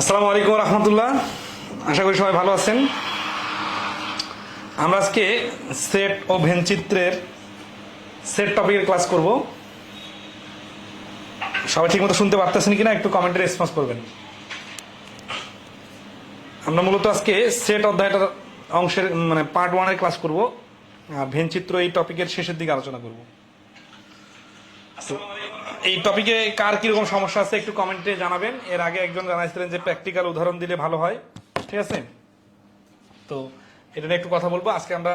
আসসালামু আলাইকুম রহমতুল্লাহ। আশা করি সবাই ভালো আছেন। আমরা আজকে সেট ও ভেনচিত্রের সেট টপিকের ক্লাস করব। সবাই ঠিকমতো শুনতে পারতেছেন কিনা একটু কমেন্টে রেসপন্স করবেন। আমরা মূলত আজকে সেট অধ্যায়টার অংশের মানে পার্ট 1 এর ক্লাস করব। ভেনচিত্র এই টপিকের শেষের দিকে আলোচনা করব। এই টপিকে কার কিরকম সমস্যা আছে একটু কমেন্টে জানাবেন। এর আগে একজন জানাইছিলেন যে প্র্যাকটিক্যাল উদাহরণ দিলে ভালো হয়, ঠিক আছে? তো এটা নিয়ে একটু কথা বলবো। আজকে আমরা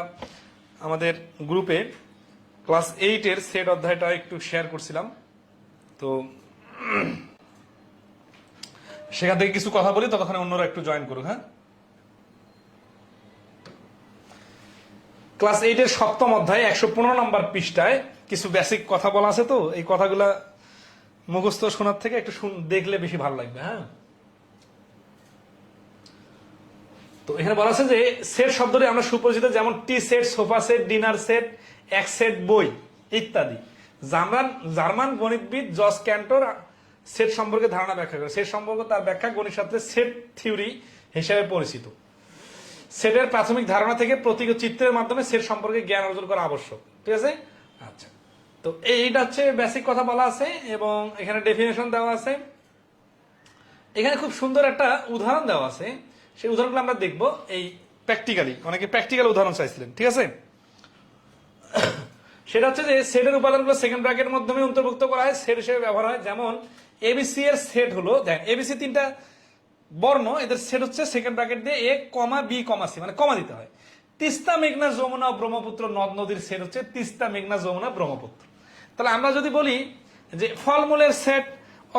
আমাদের গ্রুপে ক্লাস 8-এর সেট অধ্যায়টা একটু শেয়ার করছিলাম, তো সেখান থেকে কিছু কথা বলি, ততক্ষণে অন্যরা একটু জয়েন করুক। হ্যাঁ, ক্লাস 8-এর 7ম অধ্যায় 115 নম্বর পৃষ্ঠায় কিছু বেসিক কথা বলা আছে। তো এই কথাগুলা মুখস্থ শোনার থেকে একটু দেখলে বেশি ভালো লাগবে। হ্যাঁ, তো এখানে বলা আছে যে সেট শব্দটি আমরা সুপরিচিত, যেমন tea set, sofa set, dinner set, এক সেট বই ইত্যাদি। জার্মান গণিতবিদ জস ক্যান্টর সেট সম্পর্কে ধারণা ব্যাখ্যা করে। সেট সম্পর্কে তার ব্যাখ্যা গণিত শাস্ত্রে সেট থিওরি হিসেবে পরিচিত। সেটের প্রাথমিক ধারণা থেকে প্রতীক ও চিত্রের মাধ্যমে সেট সম্পর্কে জ্ঞান অর্জন করা আবশ্যক। ঠিক আছে? আচ্ছা, তো এইটা হচ্ছে বেসিক কথা বলা আছে এবং এখানে ডেফিনেশন দেওয়া আছে। এখানে খুব সুন্দর একটা উদাহরণ দেওয়া আছে, সেই উদাহরণগুলো আমরা দেখব এই প্র্যাকটিক্যালি। অনেকে প্র্যাকটিক্যাল উদাহরণ চাইছিলেন, ঠিক আছে? সেটা হচ্ছে যে সেটের উপাদানগুলো সেকেন্ড ব্র্যাকেটের মাধ্যমে অন্তর্ভুক্ত করা হয়, সেট হিসেবে ব্যবহার হয়। যেমন এবিসি এর সেট হলো, দেখেন এবিসি 3টা বর্ণ, এদের সেট হচ্ছে সেকেন্ড ব্র্যাকেট দিয়ে এ কমা বি কমা সি, মানে কমা দিতে হয়। তিস্তা, মেঘনা, যমুনা ও ব্রহ্মপুত্র নদ নদীর সেট হচ্ছে তিস্তা, মেঘনা, যমুনা, ব্রহ্মপুত্র। তাহলে আমরা যদি বলি যে ফলমূলের সেট,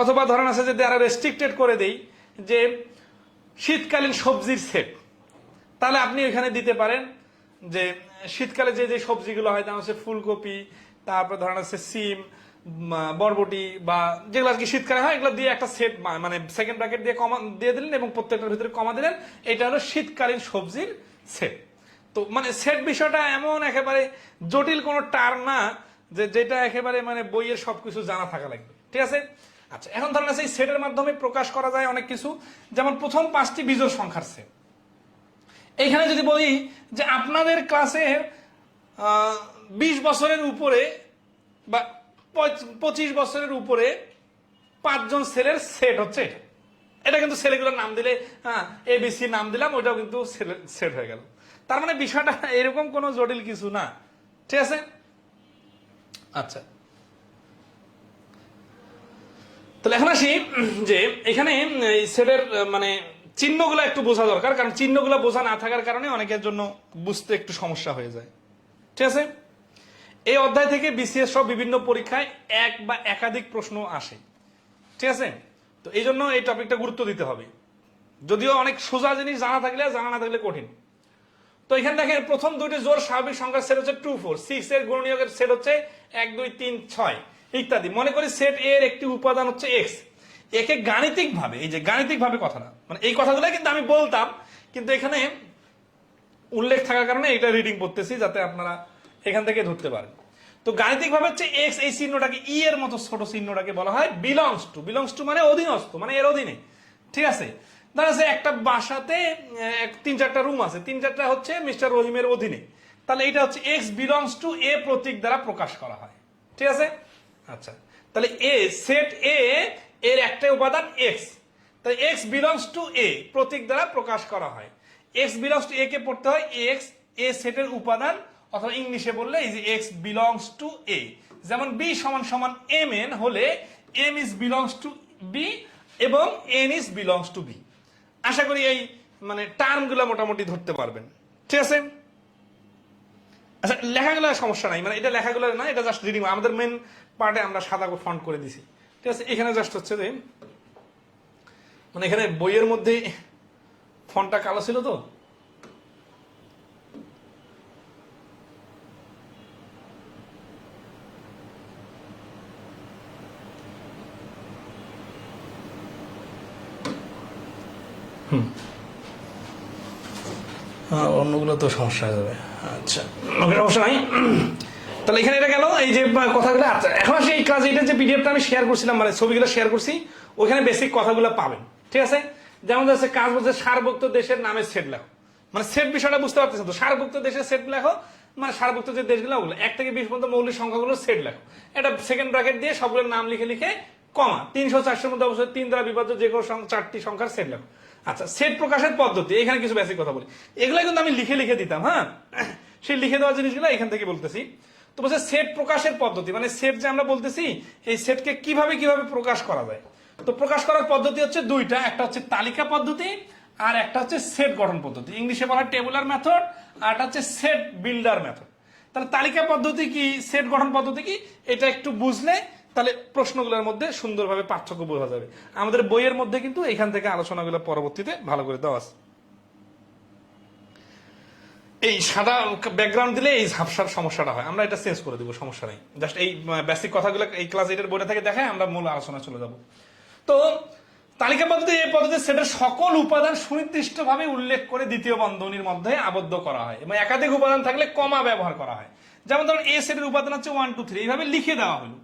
অথবা ধরেন আছে যদি আরো রেস্ট্রিক্টেড করে দেই যে শীতকালীন সবজির সেট, তাহলে আপনি এখানে দিতে পারেন যে শীতকালে যে যে সবজিগুলো হয়, তার হচ্ছে ফুলকপি, তারপর ধরেন আছে সিম, বরবটি, বা যেগুলো আর কি শীতকালে হয়, এগুলো দিয়ে একটা সেট, মানে সেকেন্ড ব্র্যাকেট দিয়ে কমা দিয়ে দিলেন এবং প্রত্যেকটার ভিতরে কমা দিলেন। এটা হলো শীতকালীন সবজির সেট। তো মানে সেট বিষয়টা এমন একেবারে জটিল কোনো টার্ম না যে যেটা একেবারে মানে বইয়ের সবকিছু জানা থাকা লাগবে, ঠিক আছে? আচ্ছা, এখন ধরেন আছে এই সেটের মাধ্যমে প্রকাশ করা যায় অনেক কিছু। যেমন প্রথম 5টি বিজোড় সংখ্যার সেট। এইখানে যদি বলি যে আপনাদের ক্লাসের 20 বছরের উপরে বা 25 বছরের উপরে 5 জন ছেলের সেট হচ্ছে এটা। এটা কিন্তু ছেলেগুলোর নাম দিলে, হ্যাঁ এবিসি নাম দিলাম, ওইটাও কিন্তু সেট হয়ে গেল। তার মানে বিষয়টা এরকম কোনো জটিল কিছু না, ঠিক আছে? আচ্ছা, তাহলে এখন আসি যে এখানে সেটের মানে চিহ্নগুলো একটু বোঝা দরকার, কারণ চিহ্নগুলো বোঝা না থাকার কারণে অনেকের জন্য বুঝতে একটু সমস্যা হয়ে যায়, ঠিক আছে? এই অধ্যায় থেকে বিসিএস সহ বিভিন্ন পরীক্ষায় এক বা একাধিক প্রশ্ন আসে, ঠিক আছে? তো এই জন্য এই টপিকটা গুরুত্ব দিতে হবে। যদিও অনেক সোজা জিনিস জানা থাকলে, জানা না থাকলে কঠিন। তো এখানে দেখেন প্রথম দুইটি জোড় স্বাভাবিক সংখ্যার সেট হচ্ছে 2 4, 6 এর গুণনীয়কের সেট হচ্ছে 1 2 3 6 ইত্যাদি। মনে করি সেট এ এর একটি উপাদান হচ্ছে এক্স। একে গাণিতিক ভাবে, এই যে গাণিতিক ভাবে কথাটা, মানে এই কথাগুলো কিন্তু আমি বলতাম, কিন্তু এখানে উল্লেখ থাকার কারণে এটা রিডিং করতেছি যাতে আপনারা এখান থেকে ধরতে পারেন। তো গাণিতিক ভাবে হচ্ছে এক্স, এই চিহ্নটাকে ই এর মতো ছোট চিহ্নটাকে বলা হয় বিলংস টু। বিলংস টু মানে অধীনস্থ, মানে এর অধীনে, ঠিক আছে? ধর আছে একটা বাসাতে 3-4টা রুম আছে, 3-4টা হচ্ছে মিস্টার রহিমের অধীনে, তাহলে এটা হচ্ছে এক্স বিলংস টু এ প্রতীক দ্বারা প্রকাশ করা হয়, ঠিক আছে? আচ্ছা, তাহলে এ সেট এ এর একটা উপাদান এক্স, তাহলে এক্স বিলংস টু এ প্রতীক দ্বারা প্রকাশ করা হয়। এক্স বিলংস টু এ কে পড়তে হয় এক্স এ সেটের উপাদান, অথবা ইংলিশে বললে এই যে এক্স বিলংস টু এ। যেমন বি সমান সমান এম এন হলে M is belongs to B এবং N is belongs to B. আশা করি এই মানে টার্মগুলো মোটামুটি ধরতে পারবেন, ঠিক আছে? আচ্ছা, লেখাগুলো সমস্যা নাই, মানে এটা লেখাগুলো না, এটা জাস্ট রিডিং। আমাদের মেন পার্টে আমরা সাদা ফন্ট করে দিছি, ঠিক আছে? এখানে জাস্ট হচ্ছে যে মানে এখানে বইয়ের মধ্যে ফন্টটা কালো ছিল তো, অন্যগুলো তো সমস্যা হয়ে যাবে। আচ্ছা, সমস্যা নাই। তাহলে এখানে এটা গেল এই যে কথাগুলো। আচ্ছা, এখন আসি এই ক্লাস 8-এর যে পিডিএফটা আমি শেয়ার করছিলাম, মানে ছবিগুলো শেয়ার করছি, ওইখানে বেসিক কথাগুলো পাবেন, ঠিক আছে? যেমন হচ্ছে কাজ বলছে সারভুক্ত দেশের নামে সেট লেখো, মানে সেট বিষয়টা বুঝতে পারতেছেন তো, সারভুক্ত দেশের সেট লেখো মানে সারভুক্ত যে দেশগুলো ওগুলো 1 থেকে 20 পর্যন্ত মৌলিক সংখ্যাগুলো সেট লেখো, এটা সেকেন্ড ব্র্যাকেট দিয়ে সবগুলোর নাম লিখে লিখে কমা 300 400 মধ্যে অবশ্যই 3 দ্বারা বিভাজ্য যে কোনো 4টি সংখ্যার সেট লেখো। আচ্ছা, সেট প্রকাশের পদ্ধতি, এখানে কিছু বেসিক কথা বলি, এগুলো কিন্তু আমি লিখে লিখে দিতাম, হ্যাঁ সেই লিখে দেওয়া জিনিসগুলো এখান থেকে বলতেছি। তো বলছে সেট প্রকাশের পদ্ধতি, মানে সেট যে আমরা বলতেছি এই সেটকে কিভাবে কিভাবে প্রকাশ করা যায়। তো প্রকাশ করার পদ্ধতি হচ্ছে দুইটা, একটা হচ্ছে তালিকা পদ্ধতি আর একটা হচ্ছে সেট গঠন পদ্ধতি, ইংলিশে বলা হয় টেবুলার মেথড, আর একটা হচ্ছে সেট বিল্ডার মেথড। তাহলে তালিকা পদ্ধতি কি, সেট গঠন পদ্ধতি কি, এটা একটু বুঝলে তাহলে প্রশ্নগুলোর মধ্যে সুন্দরভাবে পার্থক্য বোঝা যাবে। আমাদের বইয়ের মধ্যে কিন্তু এখান থেকে আলোচনাগুলো পরবর্তীতে ভালো করে দেওয়া আছে। এই সাদা ব্যাকগ্রাউন্ড দিলে এই ঝাপসার সমস্যাটা হয়, আমরা এটা চেঞ্জ করে দিব, সমস্যা নেই। জাস্ট এই বেসিক কথাগুলো এই ক্লাস 8 এর বইটা থেকে দেখায়, আমরা মূল আলোচনা চলে যাব। তো তালিকা পদ্ধতি, এই পদ্ধতি সেটের সকল উপাদান সুনির্দিষ্টভাবে উল্লেখ করে দ্বিতীয় বন্ধনীর মধ্যে আবদ্ধ করা হয় এবং একাধিক উপাদান থাকলে কমা ব্যবহার করা হয়। যেমন ধরুন এ সেটের উপাদান হচ্ছে 1 2 3 এইভাবে লিখে দেওয়া হলো,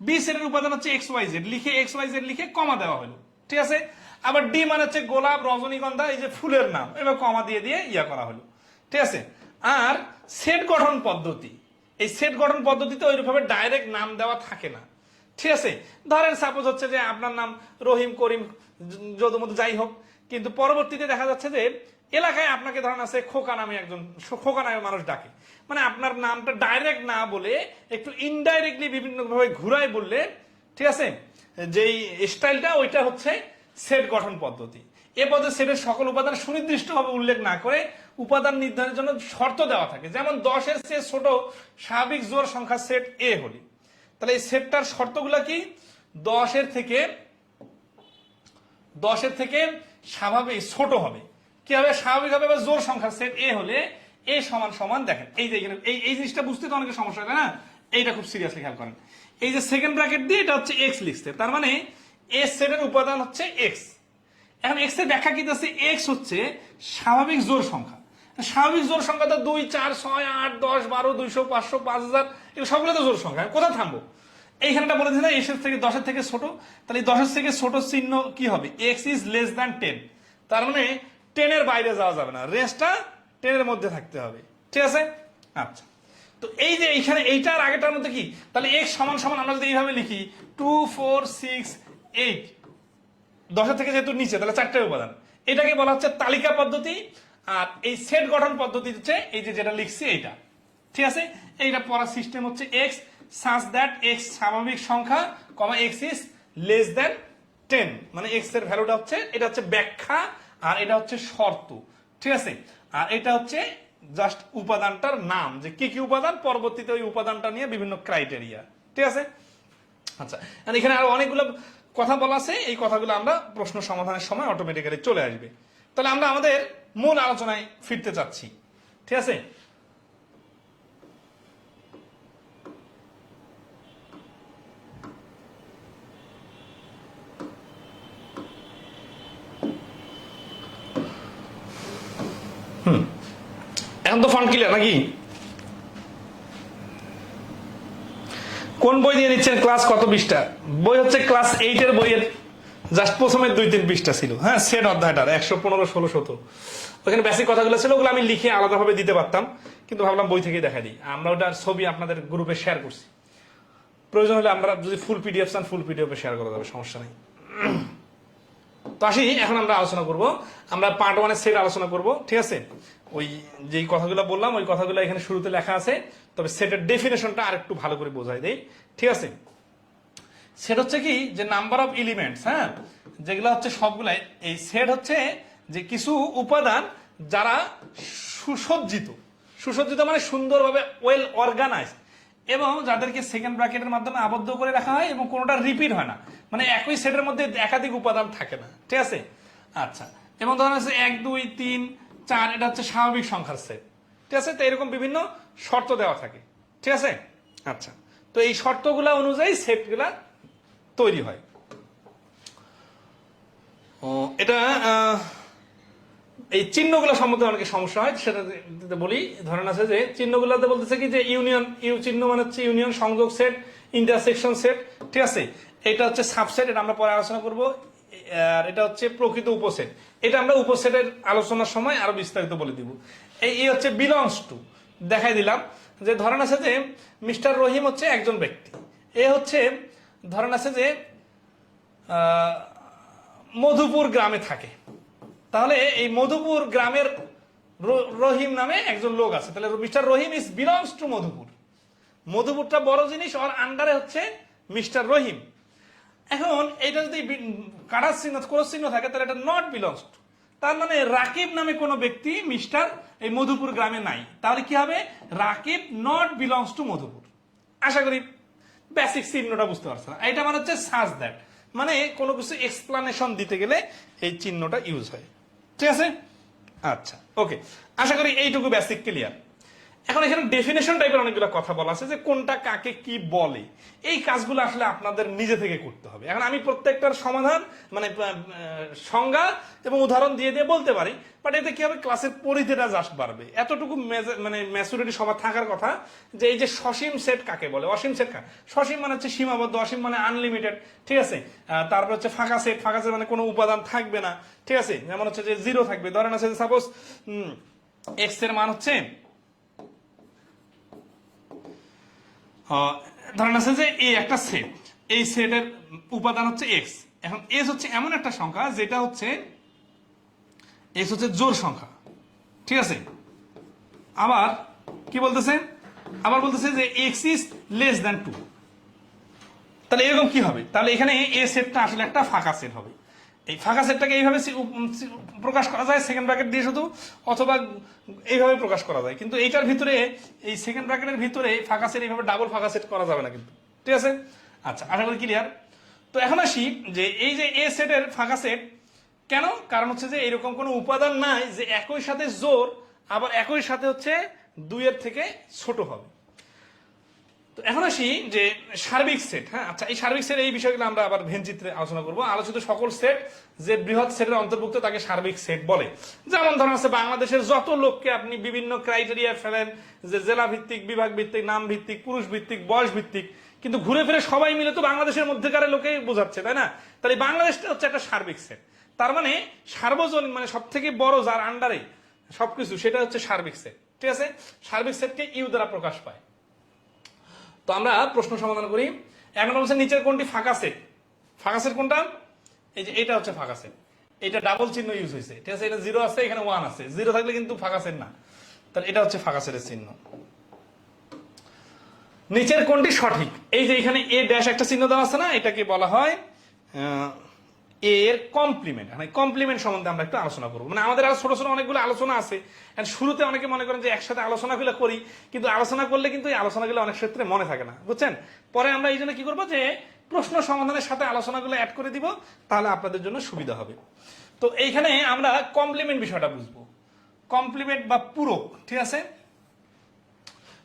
বি সেটের উপাদান হচ্ছে XYZ লিখে XYZ লিখে কমা দেওয়া হলো, ঠিক আছে। আবার ডি মানে হচ্ছে গোলাপ, রজনীগন্ধা, এই যে ফুলের নাম, এবার কমা দিয়ে দিয়ে ইয়া করা হলো, ঠিক আছে। আর সেট গঠন পদ্ধতি, এই সেট গঠন পদ্ধতিতে ওইভাবে ডাইরেক্ট নাম দেওয়া থাকে না, ঠিক আছে। ধরেন সাপোজ হচ্ছে যে আপনার নাম রহিম, করিম, যদুমধু যাই হোক, কিন্তু পরবর্তীতে দেখা যাচ্ছে যে এলাকায় আপনাকে ধরেন আছে খোকা নামে একজন, খোকা নামে মানুষ ডাকে, মানে আপনার নামটা ডাইরেক্ট না বলে একটু ইনডাইরেক্টলি বিভিন্ন ভাবে ঘুরায় বললে, ঠিক আছে, যেই স্টাইলটা ওইটা হচ্ছে সেট গঠন পদ্ধতি। এ পদে সেটের সকল উপাদান সুনির্দিষ্টভাবে উল্লেখ না করে উপাদান নির্ধারণের জন্য শর্ত দেওয়া থাকে, যেমন 10-এর চেয়ে ছোট স্বাভাবিক জোড় সংখ্যা সেট এ হলে, তাহলে এই সেটটার শর্তগুলো কি, 10-এর থেকে স্বাভাবিক ছোট হবে, কি হবে, স্বাভাবিক হবে বা জোড় সংখ্যা সেট এ হলে এ সমান সমান, দেখেন এই যে এই জিনিসটা বুঝতে তো অনেকের সমস্যা হয় না, এইটা খুব সিরিয়াসলি খেয়াল করেন। এই যে সেকেন্ড ব্র্যাকেট দিয়ে এটা হচ্ছে এক্স লিখছে, তার মানে এ সেটের উপাদান হচ্ছে এক্স। এখন এক্স এর ব্যাখ্যা কি দিচ্ছে, এক্স হচ্ছে স্বাভাবিক জোড় সংখ্যা, স্বাভাবিক জোড় সংখ্যা তো 2 4 6 8 10 12 200 500 5000, এগুলো সবগুলো তো জোড় সংখ্যা, কোথায় থামবো, এইখানটা বলে দিন এক্স এর থেকে 10-এর থেকে ছোট, তাহলে 10-এর থেকে ছোট চিহ্ন কি হবে, এক্স ইজ লেস দ্যান 10, তার মানে 10 এর বাইরে যাওয়া যাবে না, রেঞ্জটা 10 এর মধ্যে থাকতে হবে, ঠিক আছে। আচ্ছা, তো এই যে এইখানে এইটার আগেটার মধ্যে কি, তাহলে এক্স সমান সমান আমরা যদি এইভাবে লিখি 2 4 6 8, 10-এর থেকে যেহেতু নিচে তাহলে 4টে উপাদান, এটাকে বলা হচ্ছে তালিকা পদ্ধতি। আর এই সেট গঠন পদ্ধতি হচ্ছে এই যে যেটা লিখছি এইটা, ঠিক আছে। এইটা পড়ার সিস্টেম হচ্ছে এক্স such that x স্বাভাবিক সংখ্যা, x is less than 10, মানে x এর ভ্যালুটা হচ্ছে, এটা হচ্ছে ব্যাখ্যা আর এটা হচ্ছে শর্ত, ঠিক আছে। আর এটা হচ্ছে জাস্ট উপাদানটার নাম, যে কি কি উপাদান, পরবর্তীতে ওই উপাদানটা নিয়ে বিভিন্ন ক্রাইটেরিয়া, ঠিক আছে। আচ্ছা, এখানে আরো অনেকগুলো কথা বলা আছে, এই কথাগুলো আমরা প্রশ্ন সমাধানের সময় অটোমেটিক্যালি চলে আসবে। তাহলে আমরা আমাদের মূল আলোচনায় ফিরতে চাচ্ছি, ঠিক আছে। এখন তো ফান্ড ক্লিয়ার নাকি, কোন বই দিয়ে নিচ্ছেন, ক্লাস কত পৃষ্ঠা বই, হচ্ছে ক্লাস 8 এর বইয়ের জাস্ট প্রথমে 2-3 পৃষ্ঠা ছিল, হ্যাঁ সেট অধ্যায়টার 115 16 17, ওখানে বেসিক কথাগুলো ছিল, ওগুলো আমি লিখে আলাদাভাবে দিতে পারতাম, কিন্তু ভাবলাম বই থেকে দেখা দিই। আমরা ওটার ছবি আপনাদের গ্রুপে শেয়ার করছি, প্রয়োজন হলে আমরা যদি ফুল পিডিএফ চান ফুল পিডিএফে শেয়ার করা যাবে, সমস্যা নেই। তো আসি, এখন আমরা আলোচনা করব, আমরা পার্ট 1 এর সেট আলোচনা করব, ঠিক আছে। ওই যেই কথাগুলো বললাম ওই কথাগুলো এখানে শুরুতে লেখা আছে, তবে সেটের ডেফিনেশনটা আরেকটু ভালো করে বোঝাই দেই, ঠিক আছে। সেট হচ্ছে কি, যে নাম্বার অফ এলিমেন্টস, হ্যাঁ যেগুলো হচ্ছে সবগুলাই, এই সেট হচ্ছে যে কিছু উপাদান যারা সুসজ্জিত, সুসজ্জিত মানে সুন্দরভাবে ওয়েল অর্গানাইজ, এবং যাদেরকে সেকেন্ড ব্র্যাকেটের মাধ্যমে আবদ্ধ করে রাখা হয় এবং কোনোটা রিপিট হয় না, মানে একই সেটের মধ্যে একাধিক উপাদান থাকে না, ঠিক আছে। আচ্ছা, এবং ধরেন হচ্ছে 1 2 3 4, এটা হচ্ছে স্বাভাবিক সংখ্যার সেট, ঠিক আছে। তো এরকম বিভিন্ন শর্ত দেওয়া থাকে, ঠিক আছে। আচ্ছা, তো এই শর্তগুলা অনুযায়ী সেটগুলা তৈরি হয়। এটা এই চিহ্নগুলো সম্বন্ধে অনেকে সমস্যা হয়, সেটা বলি। ধরেন আছে যে চিহ্নগুলোতে বলতেছে কি, যে ইউনিয়ন, ইউ চিহ্ন মানে হচ্ছে ইউনিয়ন সংযোগ সেট, ইন্টারসেকশন সেট, ঠিক আছে। এটা হচ্ছে সাবসেট, এটা আমরা পরে আলোচনা করব। আর এটা হচ্ছে প্রকৃত উপসেট। এটা আমরা উপসেটের আলোচনার সময় আরো বিস্তারিত বলে দিব। এই হচ্ছে বিলংস টু, দেখাই দিলাম যে ধরেন আছে যে মিস্টার রহিম হচ্ছে একজন ব্যক্তি, এ হচ্ছে ধরেন আছে যে মধুপুর গ্রামে থাকে, তাহলে এই মধুপুর গ্রামের রহিম নামে একজন লোক আছে, তাহলে mister Rahim is belongs to Madhupur. মধুপুরটা বড় জিনিস, ওর আন্ডারে হচ্ছে মিস্টার রহিম। এখন এটা যদি কাটার চিহ্ন ক্রস চিহ্ন থাকে তাহলে এটা নট বিলংস টু, তার মানে রাকিব নামে কোনো ব্যক্তি মিস্টার এই মধুপুর গ্রামে নাই, তাহলে কি হবে Rakib not belongs to Madhupur. আশা করি বেসিক চিহ্নটা বুঝতে পারছো। এটা মানে হচ্ছে সাজ দ্যাট, মানে কোনো কিছু এক্সপ্লানেশন দিতে গেলে এই চিহ্নটা ইউজ হয়, ঠিক আছে? আচ্ছা, ওকে, আশা করি এইটুকু বেসিক ক্লিয়ার। এখন এখানে ডেফিনেশন টাইপের অনেকগুলো কথা বলা আছে যে কোনটা কাকে কি বলে, এই কাজগুলো আসলে আপনাদের নিজে থেকে করতে হবে। এখন আমি প্রত্যেকটার সমাধান মানে সংজ্ঞা এবং উদাহরণ দিয়ে দিয়ে বলতে পারি, বাট এতে কি হবে ক্লাসের পরিধিটা জাস্ট বাড়বে। এতটুকু মানে ম্যাচুরিটি সবার থাকার কথা যে এই যে সসীম সেট কাকে বলে, অসীম সেট কাকে। সসীম মানে হচ্ছে সীমাবদ্ধ, অসীম মানে আনলিমিটেড, ঠিক আছে? তারপর হচ্ছে ফাঁকা সেট, ফাঁকা সেট মানে কোনো উপাদান থাকবে না, ঠিক আছে? যেমন হচ্ছে যে জিরো থাকবে, ধরেন আছে সাপোজ এক্স এর মান হচ্ছে ধরেন আছে যে এই একটা সেট, এই সেটের উপাদান হচ্ছে এক্স। এখন এস হচ্ছে এমন একটা সংখ্যা যেটা হচ্ছে এক্স হচ্ছে জোড় সংখ্যা, ঠিক আছে? আবার কি বলতেছে, আবার বলতেছে যে এক্স ইজ লেস দ্যান 2। তাহলে এরকম কি হবে, তাহলে এখানে এ সেটটা আসলে একটা ফাঁকা সেট হবে। এই ফাঁকা সেটটাকে এইভাবে প্রকাশ করা যায় সেকেন্ড ব্র্যাকেট দিয়ে শুধু, অথবা এইভাবে প্রকাশ করা যায়, কিন্তু এইটার ভিতরে এই সেকেন্ড ব্র্যাকেটের ভিতরে ফাঁকা সেট এইভাবে ডাবল ফাঁকা সেট করা যাবে না কিন্তু, ঠিক আছে? আচ্ছা, আশা করি ক্লিয়ার। তো এখন আসি যে এই যে এ সেটের ফাঁকা সেট কেন, কারণ হচ্ছে যে এরকম কোনো উপাদান নাই যে একই সাথে জোর আবার একই সাথে হচ্ছে দুইয়ের থেকে ছোট হবে। তো এখন আসি যে সার্বিক সেট। হ্যাঁ, আচ্ছা, এই সার্বিক সেট এই বিষয়গুলো আমরা আবার ভেনচিত্রে আলোচনা করবো। আলোচিত সকল সেট যে বৃহৎ সেটের অন্তর্ভুক্ত তাকে সার্বিক সেট বলে। যেমন ধরেন আছে বাংলাদেশের যত লোককে আপনি বিভিন্ন ক্রাইটেরিয়া ফেলেন, যে জেলা ভিত্তিক, বিভাগ ভিত্তিক, নাম ভিত্তিক, পুরুষ ভিত্তিক, বয়স ভিত্তিক, কিন্তু ঘুরে ফিরে সবাই মিলে তো বাংলাদেশের মধ্যেকার লোকে বোঝাচ্ছে, তাই না? তাহলে বাংলাদেশটা হচ্ছে একটা সার্বিক সেট, তার মানে সার্বজনীন মানে সব থেকে বড় যার আন্ডারে সবকিছু, সেটা হচ্ছে সার্বিক সেট, ঠিক আছে? সার্বিক সেটকে ইউ দ্বারা প্রকাশ পায়। তো আমরা প্রশ্ন সমাধান করি। এক নম্বর হচ্ছে নিচের কোনটি ফাঁকা সেট? ফাঁকা সেট কোনটা? এই যে এটা হচ্ছে ফাঁকা সেট, এটা ডাবল চিহ্ন ইউজ হয়েছে, ঠিক আছে? এটা জিরো আছে, এখানে ওয়ান আছে, জিরো থাকলে কিন্তু ফাঁকা সেট না, তাহলে এটা হচ্ছে ফাঁকা সেটের চিহ্ন। নিচের কোনটি সঠিক? এই যে এখানে এ ড্যাশ একটা চিহ্ন দেওয়া আছে না, এটাকে বলা হয় এর কমপ্লিমেন্ট। মানে কমপ্লিমেন্ট সম্বন্ধে আমরা একটু আলোচনা করবো। মানে আমাদের আরো ছোট ছোট অনেকগুলো আলোচনা আছে, শুরুতে অনেকে মনে করেন যে একসাথে আলোচনাগুলো করি, কিন্তু আলোচনা করলে কিন্তু এই আলোচনাগুলো অনেক ক্ষেত্রে মনে থাকে না, বুঝছেন? পরে আমরা এই জন্য কি করবো যে প্রশ্ন সমাধানের সাথে আলোচনাগুলো অ্যাড করে দিব, তাহলে আপনাদের জন্য সুবিধা হবে। তো এইখানে আমরা কমপ্লিমেন্ট বিষয়টা বুঝবো, কমপ্লিমেন্ট বা পূরক, ঠিক আছে?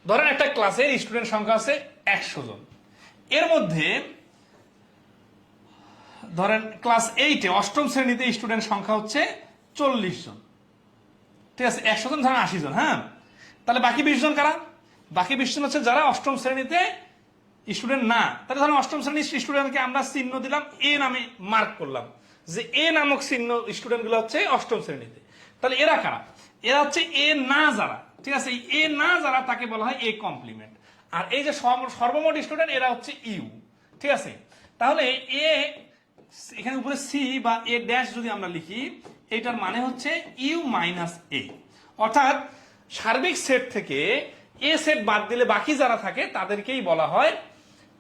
ধরেন একটা ক্লাসের স্টুডেন্ট সংখ্যা আছে 100 জন, এর মধ্যে ধরেন ক্লাস 8-এ অষ্টম শ্রেণীতে স্টুডেন্ট সংখ্যা হচ্ছে 40 জন, ঠিক আছে? 100 জন ধরেন 80 জন, হ্যাঁ? তাহলে বাকি 20 জন কারা? বাকি 20 জন হচ্ছে যারা অষ্টম শ্রেণীতে স্টুডেন্ট না। তাহলে ধরেন অষ্টম শ্রেণীর স্টুডেন্টকে আমরা চিহ্ন দিলাম, এ নামে মার্ক করলাম যে এ নামক চিহ্ন স্টুডেন্ট গুলো হচ্ছে অষ্টম শ্রেণীতে। তাহলে এরা কারা? এরা হচ্ছে এ না যারা, ঠিক আছে? এ না যারা তাকে বলা হয় এ কমপ্লিমেন্ট। আর এই যে সর্বমোট স্টুডেন্ট এরা হচ্ছে ইউ, ঠিক আছে? তাহলে এ এখানে উপরে সি বা এ ড্যাশ যদি আমরা লিখি, এটার মানে হচ্ছে ইউ মাইনাস এ। অর্থাৎ সার্বিক সেট থেকে এ সেট বাদ দিলে বাকি যারা থাকে তাদেরকেই বলা হয়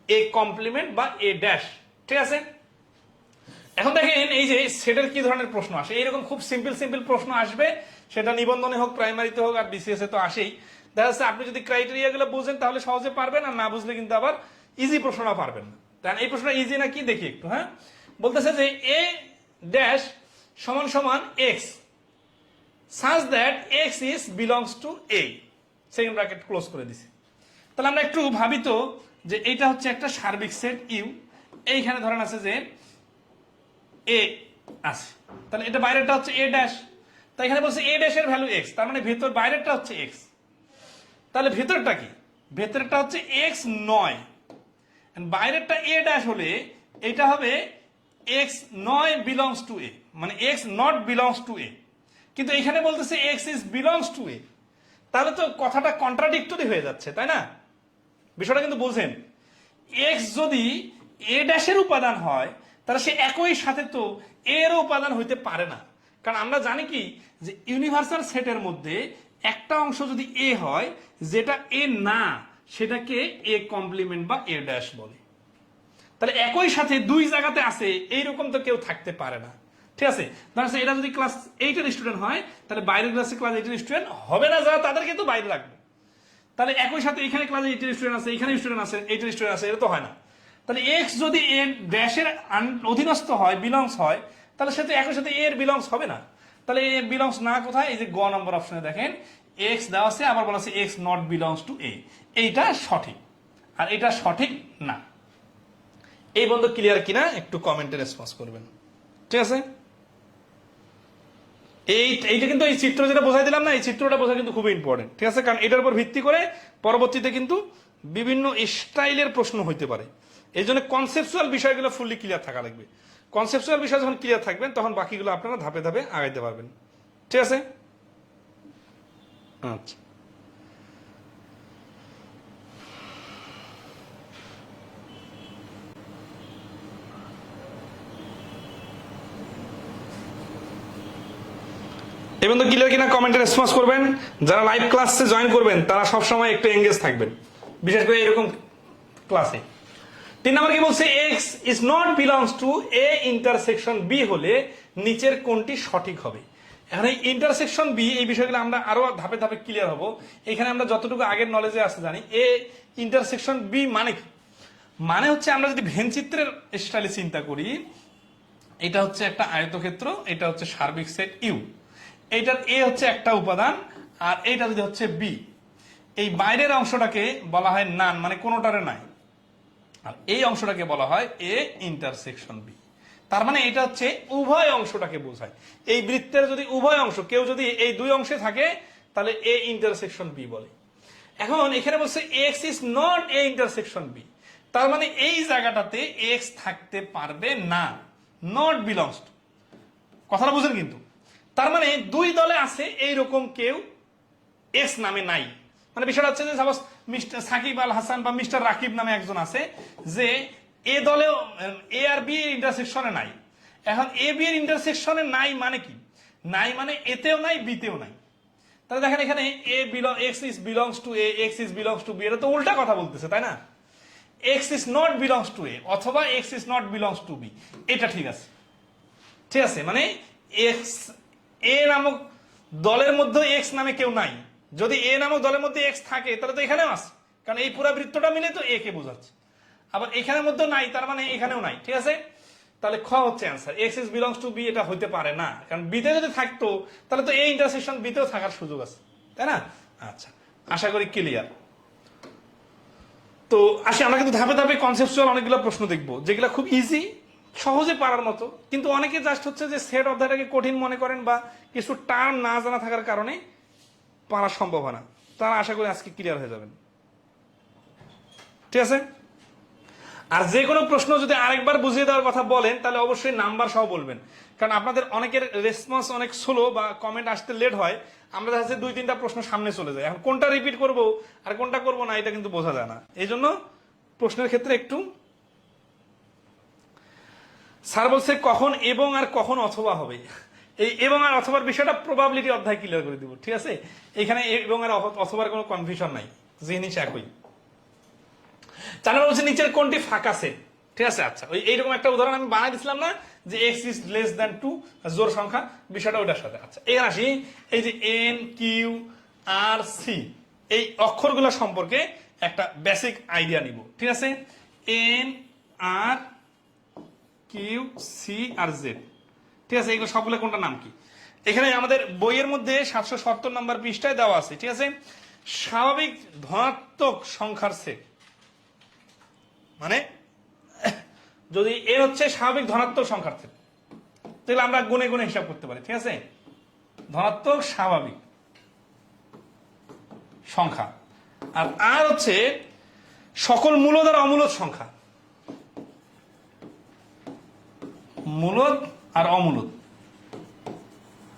এ কমপ্লিমেন্ট বা এ ড্যাশ, ঠিক আছে? এখন দেখেন এই যে সেটের কি ধরনের প্রশ্ন আসে, এইরকম খুব সিম্পল সিম্পল প্রশ্ন আসবে, সেটা নিবন্ধনে হোক, প্রাইমারিতে হোক, আর বিসিএস এ তো আসেই। দেখা যাচ্ছে আপনি যদি ক্রাইটেরিয়া গুলো বুঝেন তাহলে সহজে পারবেন, আর না বুঝলে কিন্তু আবার ইজি প্রশ্নটা পারবেন না। তাই এই প্রশ্নটা ইজি না কি দেখি একটু। হ্যাঁ, বলতেছে যে এ ড্যাশ সমান সমান x such that x is belongs to a, second bracket close করে দিছি। তাহলে আমরা একটু ভাবি তো যে এইটা হচ্ছে একটা সার্বিক সেট ইউ, এইখানে ধরেন আছে যে এ আছে, তাহলে এটা বাইরেটা হচ্ছে এ ড্যাশ, তাই এখানে বলছে এ ড্যাশের ভ্যালু এক্স, তার মানে ভেতর বাইরেরটা হচ্ছে এক্স। তাহলে ভেতরটা কি? ভেতরটা হচ্ছে এক্স নয়, বাইরেরটা এ ড্যাশ হলে এটা হবে এক্স নয় বিলংস টু এ, মানে এক্স নট বিলংস টু এ, কিন্তু এখানে বলতেছে x is belongs to A, তাহলে তো কথাটা কন্ট্রাডিক্টরি হয়ে যাচ্ছে, তাই না? বিষয়টা কিন্তু বলছেন, এক্স যদি এ ড্যাশের উপাদান হয় তাহলে সে একই সাথে তো এর উপাদান হইতে পারে না, কারণ আমরা জানি কি যে ইউনিভার্সাল সেটের মধ্যে একটা অংশ যদি এ হয় যেটা এ না, সেটাকে এ কমপ্লিমেন্ট বা এ ড্যাশ বলে। তাহলে একই সাথে দুই জায়গাতে আছে এইরকম তো কেউ থাকতে পারে না, ঠিক আছে? ধরো এটা যদি ক্লাস 8 এর স্টুডেন্ট হয় তাহলে বাইরের ক্লাসে ক্লাস 8 এর স্টুডেন্ট হবে না, যারা তাদেরকে তো বাইরে রাখবো। তাহলে একই সাথে এখানে ক্লাস 8 এর স্টুডেন্ট আছে, এখানে স্টুডেন্ট আছে, 8 এর স্টুডেন্ট আছে, এটা তো হয় না। তাহলে এক্স যদি এ ড্যাশের অধীনস্থ হয়, বিলংস হয়, তাহলে সে তো একই সাথে এর বিলংস হবে না। তাহলে এ বিলংস না কোথায়? এই যে গ নম্বর অপশনে দেখেন এক্স দেওয়া আছে, আবার বলা আছে এক্স নট বিলংস টু এ, এইটা সঠিক আর এটা সঠিক না। এই বন্ধু ক্লিয়ার কিনা একটু কমেন্টে রেসপন্স করবেন, ঠিক আছে? এইটা কিন্তু এই চিত্র যেটা বোঝাই দিলাম না, এই চিত্রটা বোঝা কিন্তু খুবই ইম্পর্টেন্ট, ঠিক আছে? কারণ এটার উপর ভিত্তি করে পরবর্তীতে কিন্তু বিভিন্ন স্টাইলের প্রশ্ন হইতে পারে। এই জন্য কনসেপচুয়াল বিষয়গুলো ফুললি ক্লিয়ার থাকা লাগবে। কনসেপচুয়াল বিষয় যখন ক্লিয়ার থাকবেন তখন বাকিগুলো আপনারা ধাপে ধাপে আগাইতে পারবেন, ঠিক আছে? আচ্ছা, এবং তো ক্লিয়ার কিনা কমেন্টে রেসপন্স করবেন। যারা লাইভ ক্লাসে জয়েন করবেন তারা সবসময় একটু এঙ্গেজ থাকবেন, বিশেষ করে এরকম ক্লাসে। 3 নম্বর কি বলছে? X is not belongs to A intersection B হলে নিচের কোনটি সঠিক হবে? এখন এই ইন্টারসেকশন বি, এই বিষয়গুলো আমরা আরো ধাপে ধাপে ক্লিয়ার হব। এখানে আমরা যতটুকু আগের নলেজে আছে জানি এ ইন্টারসেকশন বি মানে কি। মানে হচ্ছে আমরা যদি ভেন চিত্রের স্টাইলে চিন্তা করি, এটা হচ্ছে একটা আয়তক্ষেত্র, এটা হচ্ছে সার্বিক সেট ইউ, এইটার এ হচ্ছে একটা উপাদান আর এইটা যদি হচ্ছে বি, এই বাইরের অংশটাকে বলা হয় নান, মানে কোনোটারে নাই, আর এই অংশটাকে বলা হয় এ ইন্টারসেকশন বি। তার মানে এটা হচ্ছে উভয় অংশটাকে বোঝায়। এই বৃত্তের যদি উভয় অংশ, কেউ যদি এই দুই অংশে থাকে তাহলে এ ইন্টারসেকশন বি বলে। এখন এখানে বলছে x is not A intersection B, তার মানে এই জায়গাটাতে এক্স থাকতে পারবে না, নট বিলংস টু। কথাটা বুঝেন কিন্তু? তার মানে দুই দলে আছে এইরকম কেউ এক্স নামে নাই। মানে বিষয়টা হচ্ছে যে সাপোজ মিস্টার সাকিব আল হাসান বা মিস্টার রাকিব নামে একজন আছে, যে এ দলেও এ আর বি ইন্টারসেকশনে নাই। এখন এ বি এর ইন্টারসেকশনে নাই মানে কি? নাই মানে এতেও নাই বিতেও নাই। তাহলে দেখেন এখানে X is belongs to A, X is belongs to B, এটা তো উল্টা কথা বলতেছে, তাই না? X is not belongs to A অথবা X is not belongs to B, এটা ঠিক আছে, ঠিক আছে? মানে এক্স এ নামক দলের মধ্যে এক্স নামে কেউ নাই। যদি এ নামক দলের মধ্যে এক্স থাকে তাহলে তো এখানেও আছে, কারণ এই পুরো বৃত্তটা মিলে তো এ কে বোঝাচ্ছে। আবার এখানের মধ্যে নাই, তার মানে এখানেও নাই, ঠিক আছে? তাহলে খ হচ্ছে answer, x is belongs to B, এটা হইতে পারে না, কারণ বিতে যদি থাকতো তাহলে তো এই ইন্টারসেকশন বিতেও থাকার সুযোগ আছে, তাই না? আচ্ছা, আশা করি ক্লিয়ার। তো আসি আমরা কিন্তু ধাপে ধাপে কনসেপচুয়াল অনেকগুলো প্রশ্ন দেখবো যেগুলো খুব ইজি, সহজে পারার মতো, কিন্তু অনেকে জাস্ট হচ্ছে যে সেট অধ্যায়টাকে কঠিন মনে করেন বা কিছু টার্ম না জানা থাকার কারণে পারা সম্ভব হয় না। তারা আশা করি আজকে ক্লিয়ার হয়ে যাবেন, ঠিক আছে? আর যে কোনো প্রশ্ন যদি আরেকবার বুঝিয়ে দেওয়ার কথা বলেন তাহলে অবশ্যই নাম্বার সহ বলবেন, কারণ আপনাদের অনেকের রেসপন্স অনেক স্লো বা কমেন্ট আসতে লেট হয়। আমরা দেখা যাচ্ছে 2-3টা প্রশ্ন সামনে চলে যায়, এখন কোনটা রিপিট করব আর কোনটা করব না এটা কিন্তু বোঝা যায় না। এই জন্য প্রশ্নের ক্ষেত্রে একটু। স্যার বলছে কখন এবং আর কখন অথবা হবে, এই এবং আর অথবার বিষয়টা প্রবাবিলিটি অধ্যায় ক্লিয়ার করে দিব, ঠিক আছে? এখানে এবং আর অথবার কোনো কনফিউশন নাই, জিনিস একই। 4 নম্বর বলছে নিচের কোনটি ফাঁকা সেট, ঠিক আছে? আচ্ছা, ওই এইরকম একটা উদাহরণ আমি বানাই দিছিলাম না, যে এক্স ইজ লেস দ্যান 2, জোর সংখ্যা, বিষয়টা ওইটার সাথে। আচ্ছা, এখানে আসি, এই যে এন কিউ আর সি, এই অক্ষরগুলো সম্পর্কে একটা বেসিক আইডিয়া নিব, ঠিক আছে? এন আর কিউ সি আর জেড, ঠিক আছে? এগুলো সবগুলো কোনটা নাম কি? এখানে আমাদের বইয়ের মধ্যে 770 নম্বর পৃষ্ঠায় দেওয়া আছে, ঠিক আছে? স্বাভাবিক ধনাত্মক সংখ্যার সেট, মানে যদি এর হচ্ছে স্বাভাবিক ধনাত্মক সংখ্যার সেট, তাহলে আমরা গুণে গুণে হিসাব করতে পারি, ঠিক আছে? ধনাত্মক স্বাভাবিক সংখ্যা। আর হচ্ছে সকল মূলদ আর অমূলদ সংখ্যা, মূলদ আর অমূলদ।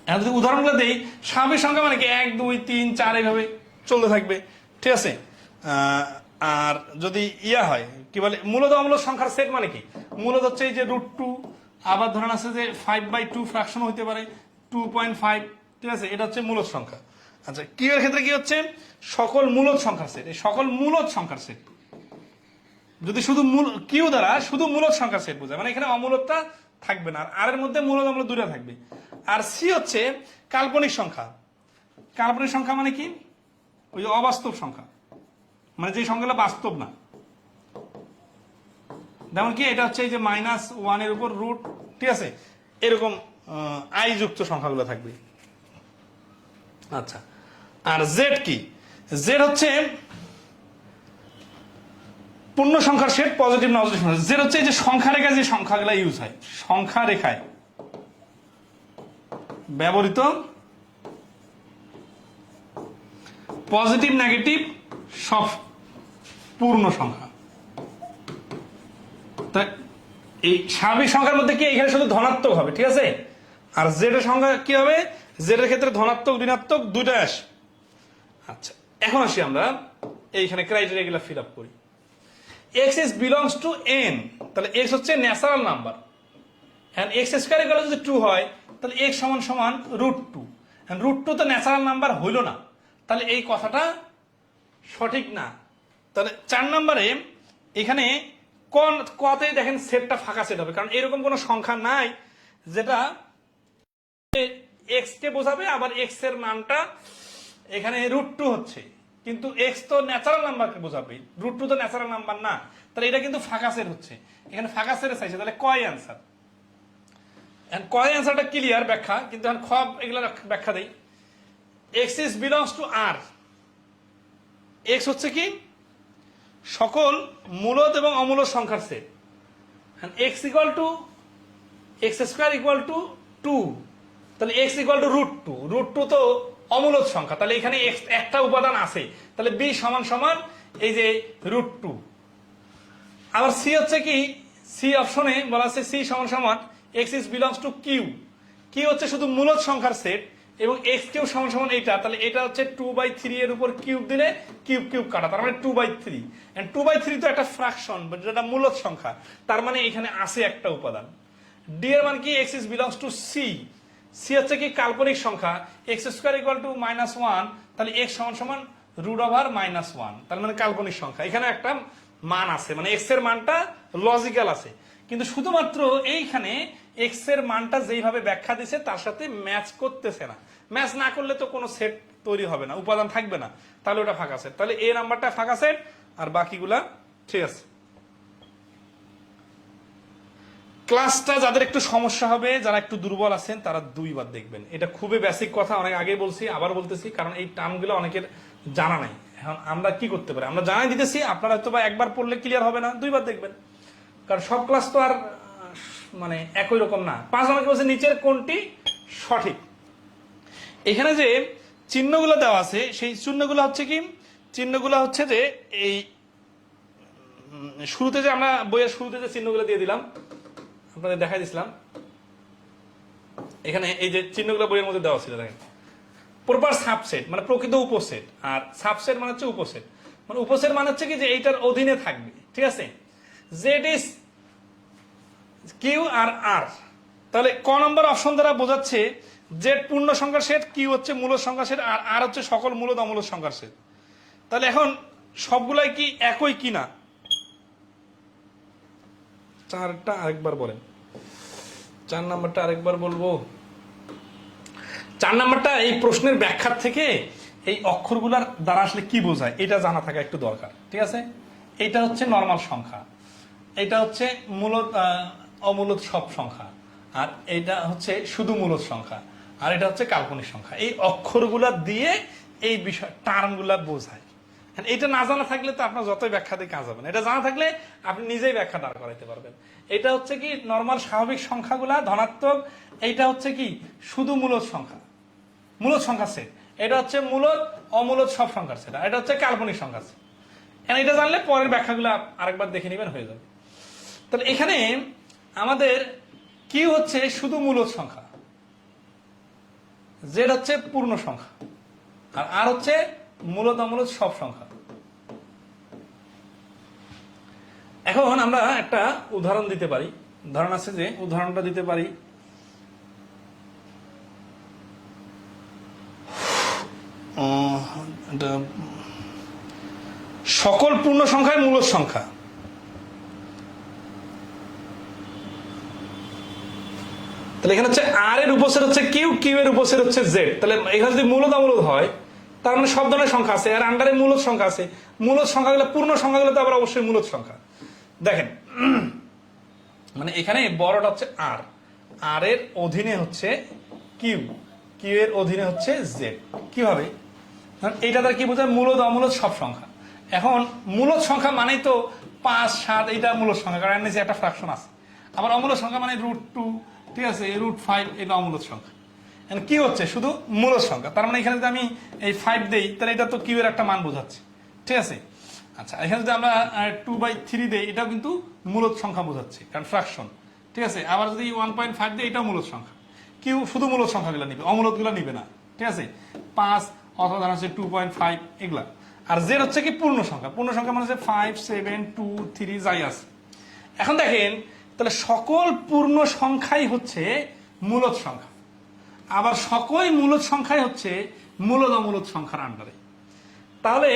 এখন যদি উদাহরণগুলো দেই, স্বাভাবিক সংখ্যা মানে কি 1 2 3 4 এইভাবে চলতে থাকবে, ঠিক আছে। আর যদি ইয়া হয় কি বলে মূলদ অমূলদ সংখ্যার সেট মানে কি, মূলদ হচ্ছে এই যে √2, আবার ধরেন আছে যে 5/2 ফ্র্যাকশন হইতে পারে 2.5, ঠিক আছে, এটা হচ্ছে মূলদ সংখ্যা। আচ্ছা কিউ এর ক্ষেত্রে কি হচ্ছে, সকল মূলদ সংখ্যার সেট, এই সকল মূলদ সংখ্যার সেট। যদি শুধু কিউ দ্বারা শুধু মূলদ সংখ্যার সেট বোঝায়, মানে এখানে অমূলদটা থাকবে না, আর এর মধ্যে মূলদ অমূলদ দুটো থাকবে। আর সি হচ্ছে কাল্পনিক সংখ্যা। কাল্পনিক সংখ্যা মানে কি, ওই যে অবাস্তব সংখ্যা, মানে যে সংখ্যাগুলো বাস্তব না। যেমন কি এটা হচ্ছে এই যে -1 এর উপর রুট, ঠিক আছে, এরকম আই যুক্ত সংখ্যাগুলো থাকবে। আচ্ছা আর জেড কি, জেড হচ্ছে পূর্ণ সংখ্যার সেট, পজিটিভ নেগেটিভ সংখ্যা। জেড হচ্ছে এই যে সংখ্যা রেখায় যে সংখ্যাগুলো ইউজ হয়, সংখ্যা রেখায় ব্যবহৃত পজিটিভ নেগেটিভ সব পূর্ণ সংখ্যা। তাই এই স্বাভাবিক সংখ্যার মধ্যে কি এখানে শুধু ধনাত্মক হবে, ঠিক আছে। আর জেড এর সংখ্যা কি হবে, জেড এর ক্ষেত্রে ধনাত্মক ঋণাত্মক দুইটাই আসে। আচ্ছা এখন আসি আমরা এইখানে ক্রাইটেরিয়া গুলো ফিল আপ করি। x is belongs to n, তাহলে x হচ্ছে natural number, and x square equal যদি 2 হয় তাহলে x সমান সমান √2, এন্ড √2 তো ন্যাচারাল নাম্বার হইল না, তাহলে এই কথাটা সঠিক না। তাহলে 4 নম্বরে এখানে কতে দেখেন সেটটা ফাঁকা সেট হবে, কারণ এরকম কোনো সংখ্যা নাই যেটা x কে বোঝাবে আবার x এর মানটা এখানে √2 হচ্ছে, কিন্তু x তো ন্যাচারাল নাম্বারকে বোঝাবে, √2 তো ন্যাচারাল নাম্বার না, তাহলে এটা কিন্তু ফাঁকা সেট হচ্ছে। এখানে ফাঁকা সেটে চাইছে, তাহলে কয় অ্যান্সার, এন্ড কয় অ্যান্সারটা ক্লিয়ার ব্যাখ্যা, কিন্তু এখন খব এগুলা ব্যাখ্যা দেই। x is belongs to r, x হচ্ছে কি সকল মূলদ এবং অমূলদ সংখ্যার সেট, and x equal to x square equal to 2, তাহলে x ইকুয়াল টু √2, √2 তো অমূলদ সংখ্যা, তাহলে এখানে x একটা উপাদান আছে, তাহলে b সমান সমান এই যে √2। আবার c হচ্ছে কি, c অপশনে বলা আছে c সমান সমান x is belongs to q, q হচ্ছে শুধু মূলদ সংখ্যার সেট এবং x কিউব সমান সমান এইটা, তাহলে এটা হচ্ছে 2/3 এর উপর কিউব দিলে কিউব কিউব কাটা, তার মানে 2/3, এন্ড 2/3 তো একটা ফ্র্যাকশন যেটা মূলদ সংখ্যা, তার মানে এখানে আছে একটা উপাদান। d এর মান কি, x is belongs to c, c হচ্ছে কি কাল্পনিক সংখ্যা, x স্কয়ার ইকুয়াল টু -1, তাহলে x সমান সমান √(-1), তার মানে কাল্পনিক সংখ্যা, এখানে একটা মান আছে, মানে x এর মানটা লজিক্যাল আছে, কিন্তু শুধুমাত্র এইখানে x এর মানটা যেইভাবে ব্যাখ্যা দিছে তার সাথে ম্যাচ করতেছে না। ম্যাচ না করলে তো কোনো সেট তৈরি হবে না, উপাদান থাকবে না, তাহলে ওটা ফাঁকা সেট, তাহলে এ নাম্বারটা ফাঁকা সেট আর বাকিগুলা ঠিক আছে। ক্লাসটা যাদের একটু সমস্যা হবে, যারা একটু দুর্বল আছেন তারা 2 বার দেখবেন, এটা খুবই বেসিক কথা, অনেক আগে বলছি আবার বলতেছি, কারণ এই টার্মগুলো অনেকের জানা নাই। এখন আমরা কি করতে পারি, আমরা জানাই দিতেছি, আপনারা হয়তো বা একবার পড়লে ক্লিয়ার হবে না, 2 বার দেখবেন, কারণ সব ক্লাস তো আর মানে একই রকম না। 5 আমাকে বলছে নিচের কোনটি সঠিক। এখানে যে চিহ্নগুলো দেওয়া আছে সেই চিহ্নগুলো হচ্ছে কি, চিহ্নগুলো হচ্ছে যে এই শুরুতে যে আমরা বইয়ের শুরুতে যে চিহ্নগুলো দিয়ে দিলাম আপনাদের দেখাই দিছিলাম, এখানে এই যে চিহ্নগুলো বইয়ের মধ্যে দেওয়া ছিল, দেখেন প্রপার সাবসেট মানে প্রকৃত উপসেট, আর সাবসেট মানে হচ্ছে উপসেট, মানে উপসেট মানে হচ্ছে কি যে এইটার অধীনে থাকবে, ঠিক আছে। জেড ইজ কিউ আর আর, তাহলে ক নম্বর অপশন দ্বারা বোঝাচ্ছে জেড পূর্ণ সংখ্যার সেট, কিউ হচ্ছে মূলদ সংখ্যার সেট, আর আর হচ্ছে সকল মূলদ অমূলদ সংখ্যার সেট। তাহলে এখন সবগুলাই কি একই কিনা, 4টা আরেকবার বলেন, 4 নাম্বারটা আরেকবার বলবো। 4 নাম্বারটা এই প্রশ্নের ব্যাখ্যার থেকে এই অক্ষরগুলার দ্বারা আসলে কি বোঝায় এটা জানা থাকা একটু দরকার, ঠিক আছে। এটা হচ্ছে নরমাল সংখ্যা, এটা হচ্ছে মূলদ অমূলদ সব সংখ্যা, আর এটা হচ্ছে শুধু মূলদ সংখ্যা, আর এটা হচ্ছে কাল্পনিক সংখ্যা। এই অক্ষরগুলা দিয়ে এই বিষয় টার্মগুলা বোঝায়। এটা না জানা থাকলে তো আপনার যতই ব্যাখ্যা দিয়ে কাজ হবে না, এটা জানা থাকলে আপনি নিজেই ব্যাখ্যা দাঁড় করাইতে পারবেন। এটা হচ্ছে কি নরমাল স্বাভাবিক সংখ্যাগুলা ধনাত্মক, এইটা হচ্ছে কি শুধু মূলদ সংখ্যা, মূলদ সংখ্যা সেট, এটা হচ্ছে মূলদ অমূলদ সব সংখ্যার সেট, এটা হচ্ছে কাল্পনিক সংখ্যা সেট। এটা জানলে পরের ব্যাখ্যাগুলো আরেকবার দেখে নেবেন, হয়ে যাবে। তাহলে এখানে আমাদের কিউ হচ্ছে শুধু মূলদ সংখ্যা, জেড হচ্ছে পূর্ণ সংখ্যা, আর আর হচ্ছে মূলদ অমূলদ সব সংখ্যা। এখন আমরা একটা উদাহরণ দিতে পারি, ধরন আছে যে উদাহরণটা দিতে পারি। সকল পূর্ণ সংখ্যায় মূলদ সংখ্যা। তাহলে এখানে হচ্ছে আর এর উপসেট হচ্ছে কিউ, কিউ এর উপসেট হচ্ছে জেড। তাহলে এখানে যদি মূলদ অমূলদ হয় তার মানে সব ধরনের সংখ্যা আছে, আর আন্ডারে মূলদ সংখ্যা আছে। মূলদ সংখ্যাগুলো পূর্ণ সংখ্যাগুলো তো আবার অবশ্যই মূলদ সংখ্যা। দেখেন মানে এখানে বড়টা হচ্ছে আর, আর এর অধীনে হচ্ছে কিউ, কিউ এর অধীনে হচ্ছে জেড। কিভাবে? এইটা তার কি বোঝায়? মূলদ অমূলদ সব সংখ্যা। এখন মূলদ সংখ্যা মানেই তো 5, 7 এইটা মূলদ সংখ্যা, কারণ নিচে একটা ফ্র্যাকশন আছে। আবার অমূলদ সংখ্যা মানে √2, ঠিক আছে, √5 এটা অমূলদ সংখ্যা। কি হচ্ছে? শুধু মূলদ সংখ্যা। তার মানে এখানে যদি আমি এই 5 দেই তাহলে এটা তো কিউ এর একটা মান বোঝাচ্ছে, ঠিক আছে। আচ্ছা, এখানে যদি আমরা 2/3 দেই এটাও কিন্তু মূলদ সংখ্যা বোঝাচ্ছে, কারণ ফ্র্যাকশন, ঠিক আছে। আবার যদি 1.5 দেই এটাও মূলদ সংখ্যা। কিউ শুধু মূলদ সংখ্যাগুলো নিবে, অমূলদ গুলো নিবে না, ঠিক আছে। 5 অথবা ধরা হচ্ছে 2.5 এগুলা। আর জেড হচ্ছে কি পূর্ণ সংখ্যা। পূর্ণ সংখ্যা মানে হচ্ছে 5, 7, 2, 3 যাই আছে। এখন দেখেন তাহলে সকল পূর্ণ সংখ্যাই হচ্ছে মূলদ সংখ্যা, আবার সকল মূলদ সংখ্যাই হচ্ছে মূলদ অমূলদ সংখ্যার আন্ডারে। তাহলে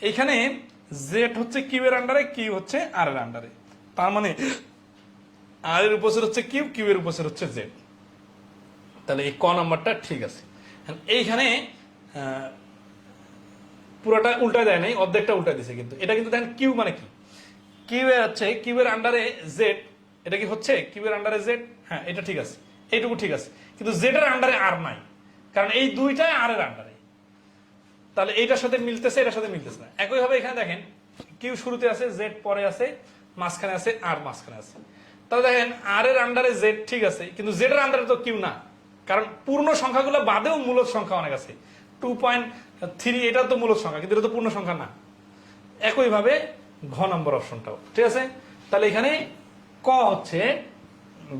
এখানে জেড হচ্ছে কিউ এর আন্ডারে, কিউ হচ্ছে আর এর আন্ডারে। তার মানে আর এর উপসেট হচ্ছে কিউ, কিউ এর উপসেট হচ্ছে জেড। তাহলে এই ক নাম্বারটা ঠিক আছে। এইখানে পুরোটা উল্টায় দেয় নাই, অর্ধেকটা উল্টায় দিছে। কিন্তু এটা কিন্তু দেখেন কিউ মানে কি, কিউ এর হচ্ছে কিউ এর আন্ডারে জেড। এটা কি হচ্ছে কিউ এর আন্ডারে জেড? হ্যাঁ, এটা ঠিক আছে, এইটুকু ঠিক আছে। কিন্তু জেড এর আন্ডারে আর নাই, কারণ এই দুইটাই আর এর আন্ডারে। তাহলে এইটার সাথে মিলতেছে, এটার সাথে মিলতেছে না। একইভাবে এখানে দেখেন কিউ শুরুতে আছে, জেড পরে আছে, মাঝখানে আছে আর মাঝখানে আছে। তাহলে দেখেন আর এর আন্ডারে জেড ঠিক আছে, কিন্তু জেড এর আন্ডারে তো কিউ না, কারণ পূর্ণ সংখ্যাগুলো বাদেও মূলদ সংখ্যা অনেক আছে। 2.3 এটা তো মূলদ সংখ্যা, কিন্তু এটা তো পূর্ণ সংখ্যা না। একইভাবে ঘ নম্বর অপশনটাও ঠিক আছে। তাহলে এখানে ক হচ্ছে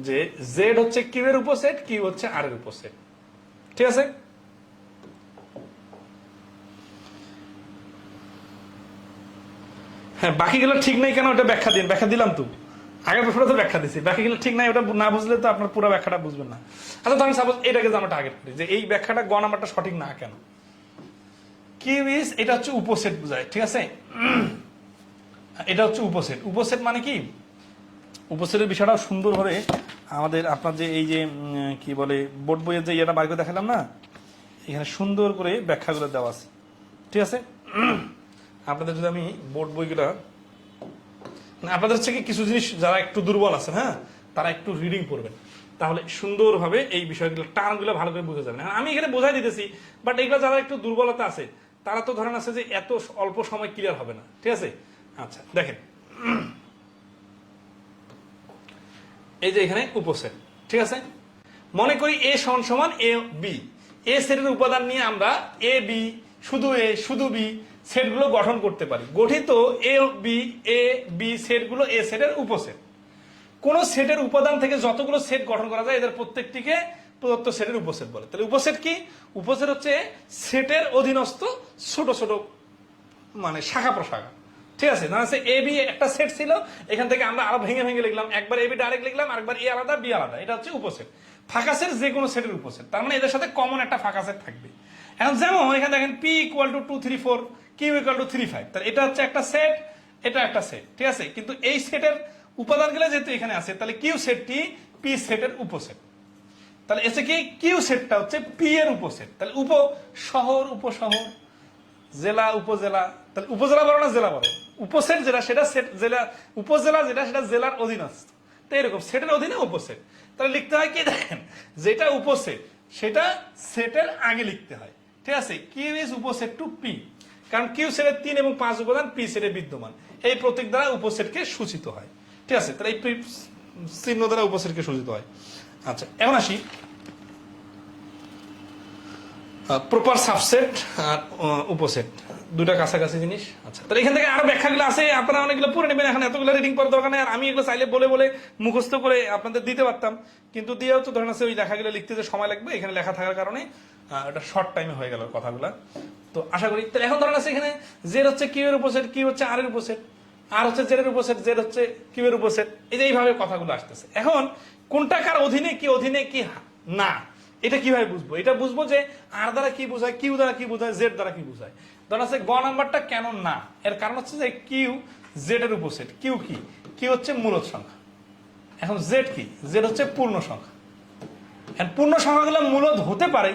যে জেড হচ্ছে কিউ এর উপসেট, কিউ হচ্ছে আর এর উপসেট, ঠিক আছে। হ্যাঁ, বাকিগুলো ঠিক নাই কেন ওটা ব্যাখ্যা দিন। ব্যাখ্যা দিলাম তো, আগের প্রশ্নটা তো ব্যাখ্যা দিছি। বাকিগুলো ঠিক নাই, ওটা না বুঝলে তো আপনার পুরো ব্যাখ্যাটা বুঝবেন না। আচ্ছা, তো আমি সাপোজ এটাকে আমরা টার্গেট করি যে এই ব্যাখ্যাটা গ নাম্বারটা সঠিক না কেন। কিউ ইজ, এটা হচ্ছে উপসেট বোঝায়, ঠিক আছে। এটা হচ্ছে উপসেট। উপসেট মানে কি? উপসেটের বিষয়টা সুন্দরভাবে আমাদের আপনার যে এই যে কি বলে বোর্ড বইয়ের যে ইয়েটা বাইরে দেখালাম না, এখানে সুন্দর করে ব্যাখ্যাগুলো দেওয়া আছে, ঠিক আছে। আপনাদের যদি আমি বোর্ড বইগুলা, আপনাদের হচ্ছে কি কিছু জিনিস যারা একটু দুর্বল আছেন, হ্যাঁ, তারা একটু রিডিং পড়বেন, তাহলে সুন্দরভাবে এই বিষয়গুলো টার্মগুলো ভালো করে বুঝে যাবেন। আমি এখানে বোঝাই দিতেছি, বাট এগুলো যারা একটু দুর্বলতা আছে তারা তো ধরেন আছে যে এত অল্প সময় ক্লিয়ার হবে না, ঠিক আছে। আচ্ছা, দেখেন এই যে এখানে উপসেট, ঠিক আছে। মনে করি এ সমান এ বি, এ সেটের উপাদান নিয়ে আমরা এ বি, শুধু এ শুধু বি সেটগুলো গঠন করতে পারি। গঠিত এ বি সেটগুলো এ সেটের উপসেট। কোন সেটের উপাদান থেকে যতগুলো সেট গঠন করা যায় এদের প্রত্যেকটিকে প্রদত্ত সেটের উপসেট বলে। তাহলে উপসেট কি? উপসেট হচ্ছে সেটের অধীনস্থ ছোট ছোট মানে শাখা প্রশাখা, ঠিক আছে। ধরেন এ বি একটা সেট ছিল, এখান থেকে আমরা আরো ভেঙে ভেঙে লিখলাম, একবার এ বি ডাইরেক্ট লিখলাম, আরেকবার এ আলাদা বি আলাদা, এটা হচ্ছে উপসেট। ফাঁকা সেট যে কোনো সেটের উপসেট, তার মানে এদের সাথে কমন একটা ফাঁকা সেট থাকবে। এখন যেমন এখানে দেখেন P equal to 2, 3, 4, Q equal to 3, 5, তাহলে এটা হচ্ছে একটা সেট, এটা একটা সেট, ঠিক আছে। কিন্তু এই সেটের উপাদানগুলো যেহেতু এখানে আছে, তাহলে কিউ সেটটি পি সেটের উপসেট। তাহলে এসে কি কিউ সেটটা হচ্ছে পি এর উপসেট। তাহলে শহর, উপশহর, জেলা, উপজেলা, তাহলে উপজেলা বলো না জেলা বলো, উপসেট যেটা সেটা সেট, জেলা উপজেলা যেটা সেটা জেলার অধীনস্থ। তো এরকম সেটের অধীনে উপসেট। তাহলে লিখতে হয় কি দেখেন, যেটা উপসেট সেটা সেটের আগে লিখতে হয়, ঠিক আছে। কিউ ইজ উপসেট টু পি, কারণ কিউ সেটের 3 এবং 5 উপাদান পি সেটে বিদ্যমান। এই প্রতীক দ্বারা উপসেটকে সূচিত হয়, ঠিক আছে। তাহলে এই চিহ্ন দ্বারা উপসেটকে সূচিত হয়। আচ্ছা, এখন আসি প্রপার সাবসেট আর উপসেট। দুটা কাছাকাছি জিনিস। আচ্ছা, তাহলে এখান থেকে আরো ব্যাখ্যাগুলো আছে, আপনারা অনেকগুলো পড়ে নেবেন, এখন এতগুলো রিডিং করার দরকার নেই। আর আমি এগুলো চাইলে বলে বলে মুখস্থ করে আপনাদের দিতে পারতাম, কিন্তু দিয়েও তো ধরেন আছে ওই লেখাগুলো লিখতে যে সময় লাগবে, এখানে লেখা থাকার কারণে এটা শর্ট টাইমে হয়ে গেল কথাগুলা। তো আশা করি তাহলে এখন ধরেন আছে এখানে জেড হচ্ছে কিউ এর উপসেট, কিউ হচ্ছে আর এর উপসেট, আর হচ্ছে জেড এর উপসেট, জেড হচ্ছে কিউ এর উপসেট, এই যে এইভাবে কথাগুলো আসতেছে। এখন কোনটা কার অধীনে কি না, এটা কিভাবে বুঝবো? এটা বুঝবো যে আর দ্বারা কি বোঝায়, কিউ দ্বারা কি বোঝায়, জেড দ্বারা কি বোঝায়। ধরেন আছে গ নাম্বারটা কেন না, এর কারণ হচ্ছে যে কিউ জেড এর উপসেট। কিউ কি? কিউ হচ্ছে মূলদ সংখ্যা। এখন জেড কি? জেড হচ্ছে পূর্ণ সংখ্যা। পূর্ণ সংখ্যাগুলো মূলদ হতে পারে,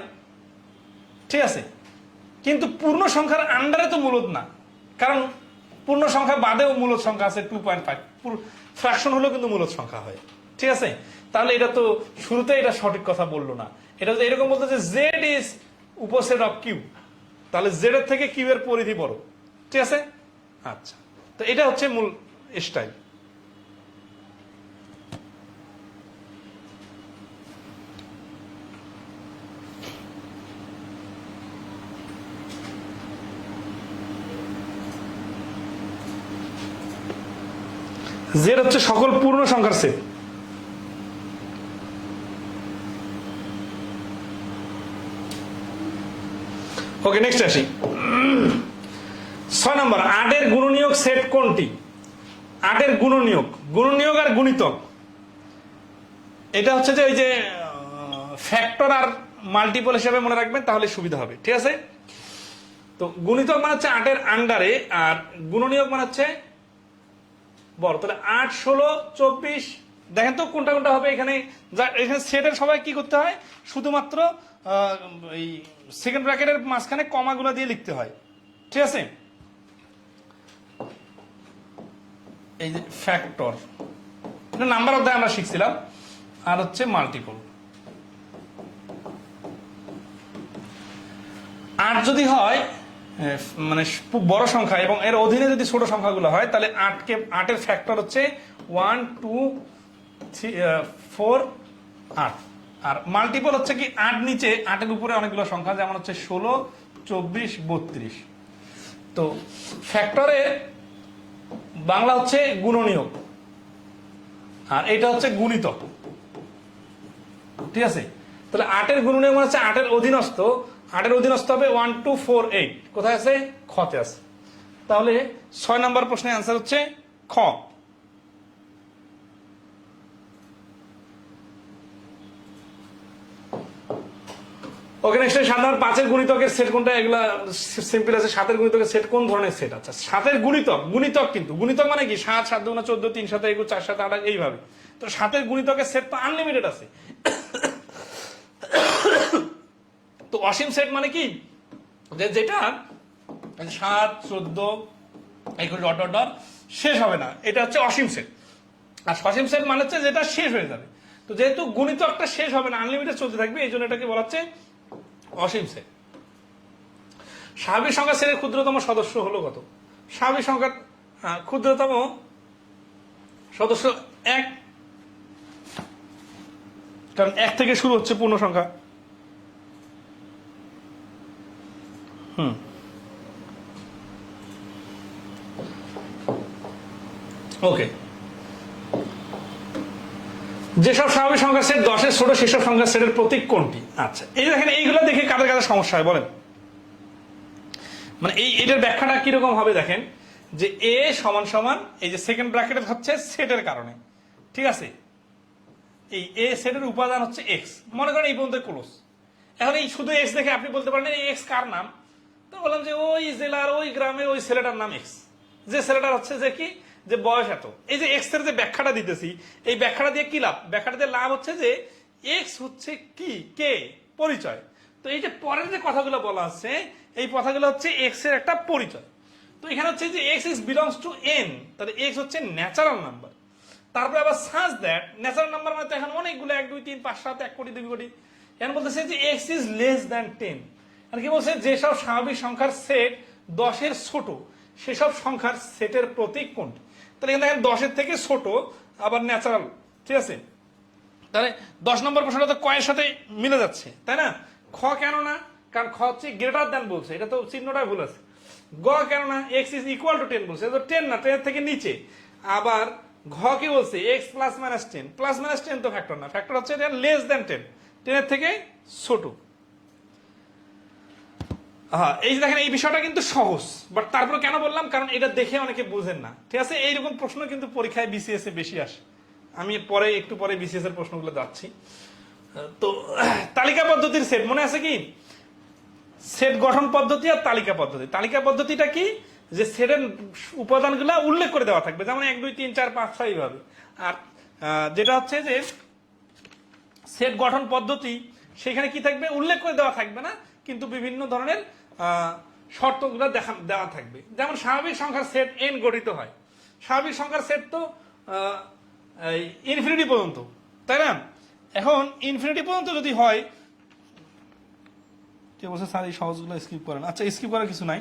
ঠিক আছে, কিন্তু পূর্ণ সংখ্যার আন্ডারে তো মূলদ না, কারণ পূর্ণ সংখ্যা বাদেও মূলদ সংখ্যা আছে 2.5, ফ্র্যাকশন হলেও কিন্তু মূলদ সংখ্যা হয়, ঠিক আছে। তাহলে এটা তো শুরুতে এটা সঠিক কথা বললো না, এটা যদি এরকম বলতো যে জেড ইজ উপসেট অফ কিউ, তাহলে জেড এর থেকে কিউ এর পরিধি বড়, ঠিক আছে। আচ্ছা, তো এটা হচ্ছে মূল স্টাইল। জেড হচ্ছে সকল পূর্ণ সংখ্যার সেট। ওকে, নেক্সট আসি। 6 নম্বর, 8 এর গুণনীয়ক সেট কোনটি? 8 এর গুণনীয়ক আর গুণিতক, এটা হচ্ছে যে ওই যে ফ্যাক্টর আর মাল্টিপল হিসেবে মনে রাখবেন, তাহলে সুবিধা হবে, ঠিক আছে। তো গুণিতক মানে হচ্ছে 8 এর আন্ডারে, আর গুণনীয়ক মানে হচ্ছে বড়। তাহলে 8, 16, 24, দেখেন তো কোনটা কোনটা হবে এখানে। এখানে সেটের সবাই কি করতে হয়, শুধুমাত্র এই সেকেন্ড ব্র্যাকেটের মাঝখানে কমাগুলো দিয়ে লিখতে হয়, ঠিক আছে। এই যে ফ্যাক্টর, এটা নাম্বার অধ্যায়ে আমরা শিখছিলাম, আর হচ্ছে মাল্টিপল। 8 যদি হয় মানে বড় সংখ্যা এবং এর অধীনে যদি ছোট সংখ্যাগুলো হয়, তাহলে 8 এর ফ্যাক্টর হচ্ছে 1, 2, 3, 4, 8। আর মাল্টিপল হচ্ছে কি 8 নিচে 8 এর উপরে অনেকগুলো সংখ্যা, যেমন হচ্ছে 16, 24, 32। তো ফ্যাক্টরে বাংলা হচ্ছে গুণনীয়ক, আর এটা হচ্ছে গুণিতক, ঠিক আছে। তাহলে 8 এর গুণনীয়ক মানে হচ্ছে 8 এর অধীনস্থ। 8 এর অধীনস্থ হবে 1, 2, 4, 8, কোথায় আছে? খতে আছে। তাহলে 6 নম্বর প্রশ্নের আনসার হচ্ছে খ। ওকে, নেক্সট 7 নম্বর, 5 এর গুণিতকের সেট কোনটা? এগুলা সিম্পল আছে। 7 এর গুণিতকের সেট কোন ধরনের সেট? আচ্ছা, 7 এর গুণিতক কিন্তু গুণিতক মানে কি 7, 7 দুগুণা 14, 3, 7, 21, 4, 7, 8, এইভাবে। তো 7 এর গুণিতকের সেট তো আনলিমিটেড আছে। তো অসীম সেট মানে কি, যেটা 7, 14, 21 ডট ডট ডট শেষ হবে না, এটা হচ্ছে অসীম সেট। আর সসীম সেট মানে হচ্ছে যেটা শেষ হয়ে যাবে। তো যেহেতু গুণিতকটা শেষ হবে না, আনলিমিটেড চলতে থাকবে, এই জন্য এটাকে বলা হচ্ছে অসীম সেট। স্বাভাবিক সংখ্যা সেটের ক্ষুদ্রতম সদস্য হলো কত? স্বাভাবিক সংখ্যার ক্ষুদ্রতম সদস্য 1, কারণ 1 থেকে শুরু হচ্ছে পূর্ণ সংখ্যা। ওকে, যেসব স্বাভাবিক সংখ্যার সেট 10 এর ছোট, সেসব সংখ্যার সেটের প্রতীক কোনটি? আচ্ছা, এই দেখেন, এইগুলো দেখে কাদের কাদের সমস্যা হয় বলেন? মানে এটার ব্যাখ্যাটা কিরকম হবে দেখেন, যে এ সমান সমান এই যে সেকেন্ড ব্র্যাকেট হচ্ছে সেটের কারণে, ঠিক আছে। এই এ সেটের উপাদান হচ্ছে এক্স, মনে করেন এই পর্যন্ত ক্লোজ। এখন এই শুধু এক্স দেখে আপনি বলতে পারেন এই এক্স কার নাম? তো বললাম যে ওই জেলার ওই গ্রামের ওই ছেলেটার নাম এক্স, যে ছেলেটার হচ্ছে যে কি, যে বয়স এত। এই যে এক্স এর যে ব্যাখ্যাটা দিতেছি, এই ব্যাখ্যাটা দিয়ে কি লাভ? ব্যাখ্যাটা দিয়ে লাভ হচ্ছে যে এক্স হচ্ছে কি, কে, পরিচয়। তো এই যে পরের যে কথাগুলো বলা আছে, এই কথাগুলো হচ্ছে এক্স এর একটা পরিচয়। তো এখানে হচ্ছে যে x is belongs two N, তাহলে এক্স হচ্ছে ন্যাচারাল নাম্বার। তারপরে আবার সাজ দ্যাট ন্যাচারাল নাম্বার মানে তো এখন অনেকগুলো, 1, 2, 3, 5, 7, 1 কোটি 2 কোটি। এখন বলতেছে যে এক্স ইজ লেস দ্যান 10। আর কি বলছে? যেসব স্বাভাবিক সংখ্যার সেট 10 এর ছোট, সেসব সংখ্যার সেটের প্রতীক কোনটি? তাহলে এখানে দেখেন 10 এর থেকে ছোট, আবার ন্যাচারাল, ঠিক আছে। তাহলে 10 নম্বর প্রশ্নটা তো কয়ের সাথে মিলে যাচ্ছে, তাই না? খ কেন না? কারণ খ হচ্ছে গ্রেটার দ্যান বলছে, এটা তো চিহ্নটাই ভুল আছে। গ কেন না, এক্স ইজ ইকুয়াল টু 10 বলছে, তো 10 না, 10 থেকে নিচে। আবার ঘ কি বলছে, x plus minus 10, plus minus 10 তো ফ্যাক্টর না, ফ্যাক্টর হচ্ছে এটা লেস দেন 10, 10 এর থেকে ছোট। হ্যাঁ, এই যে দেখেন এই বিষয়টা কিন্তু সহজ, বাট তারপর কেন বললাম, কারণ এটা দেখে অনেকে বুঝেন না, ঠিক আছে। এইরকম প্রশ্ন কিন্তু পরীক্ষায় বিসিএস এ বেশি আসে। আমি একটু পরে বিসিএস এর প্রশ্নগুলো যাচ্ছি। তো তালিকা পদ্ধতির সেট মনে আছে কি, সেট গঠন পদ্ধতি আর তালিকা পদ্ধতি। তালিকা পদ্ধতিটা কি, যে সেটের উপাদানগুলো উল্লেখ করে দেওয়া থাকবে, যেমন 1 2 3 4 5 6 এইভাবে। আর যেটা হচ্ছে যে সেট গঠন পদ্ধতি, সেখানে কি থাকবে, উল্লেখ করে দেওয়া থাকবে না, কিন্তু বিভিন্ন ধরনের শর্তগুলো দেওয়া থাকবে। যেমন স্বাভাবিক সংখ্যার সেট এন গঠিত হয়, স্বাভাবিক সংখ্যার সেট তো ইনফিনিটি পর্যন্ত, তাই না। এখন ইনফিনিটি পর্যন্ত যদি হয়, কে বলছে স্যার এই সহজগুলো স্কিপ করেন, আচ্ছা স্কিপ করার কিছু নাই।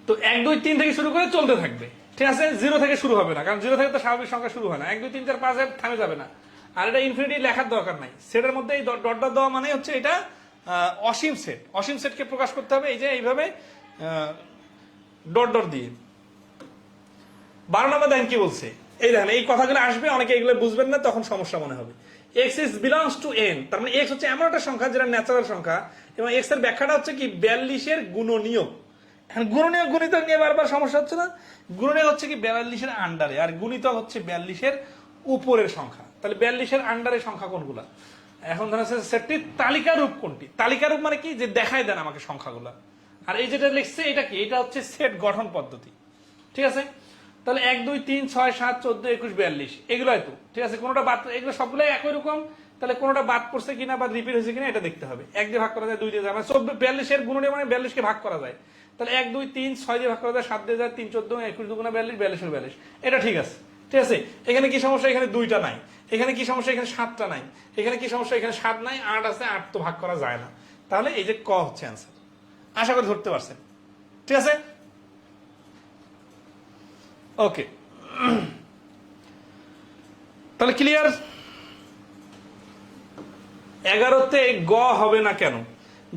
তো 1 2 3 থেকে শুরু করে চলতে থাকবে, ঠিক আছে। 0 থেকে শুরু হবে না, কারণ 0 থেকে তো স্বাভাবিক সংখ্যা শুরু হয় না। 1 2 3 4 5 এর থামে যাবে না। আর এটা ইনফিনিটি লেখার দরকার নাই, সেটের মধ্যে এই ডট ডট দেওয়া মানে হচ্ছে এটা অসীম সেট। অসীম সেটকে প্রকাশ করতে হবে এই যে এইভাবে ডট ডট দিয়ে। 12 নম্বর দেখেন কি বলছে, এই দেখেন এই কথাগুলো আসবে, অনেকে এগুলো বুঝবেন না, তখন সমস্যা মনে হবে। X is belongs two N, তার মানে এক্স হচ্ছে এমন একটা সংখ্যা যেটা ন্যাচারাল সংখ্যা, এবং এক্স এর ব্যাখ্যাটা হচ্ছে কি 42 এর গুণনীয়ক। এখন গুণনীয়ক গুণিতক নিয়ে বারবার সমস্যা হচ্ছে না, গুণনীয়ক হচ্ছে কি 42 এর আন্ডারে, আর গুণিতক হচ্ছে 42 এর উপরের সংখ্যা। তাহলে 42 এর আন্ডারে সংখ্যা কোনগুলা, এখন ধরেন সেটটির তালিকা রূপ কোনটি। তালিকা রূপ মানে কি, যে দেখায় দেন আমাকে সংখ্যাগুলা। আর এই যেটা লিখছে এটা কি, এটা হচ্ছে সেট গঠন পদ্ধতি, ঠিক আছে। তাহলে 1 2 3 6 7 14 21 42 এগুলো তো, ঠিক আছে। কোনোটা বাদ, এগুলো সবগুলো একই রকম, তাহলে কোনোটা বাদ পড়ছে কিনা বা রিপিট হয়েছে কিনা এটা দেখতে হবে। 1 দিয়ে ভাগ করা যায়, 2 দিয়ে যায়, মানে 42 এর গুণনীয়ক মানে 42 কে ভাগ করা যায়। তাহলে 1 2 3 6 দিয়ে ভাগ করা যায়, 7 দিয়ে যায় 3 14 21 দুগুণা 42, 42 এর 42, এটা ঠিক আছে, ঠিক আছে। এখানে কি সমস্যা, এখানে 2টা নাই। এখানে কি সমস্যা, এখানে 7টা নাই। এখানে কি সমস্যা, এখানে 7 নাই, 8 আছে, 8 তো ভাগ করা যায় না। তাহলে এই যে ক হচ্ছে অ্যান্সার। আশা করি ধরতে পারছেন, ঠিক আছে। ওকে, তাহলে ক্লিয়ার। 11তে গ হবে না কেন,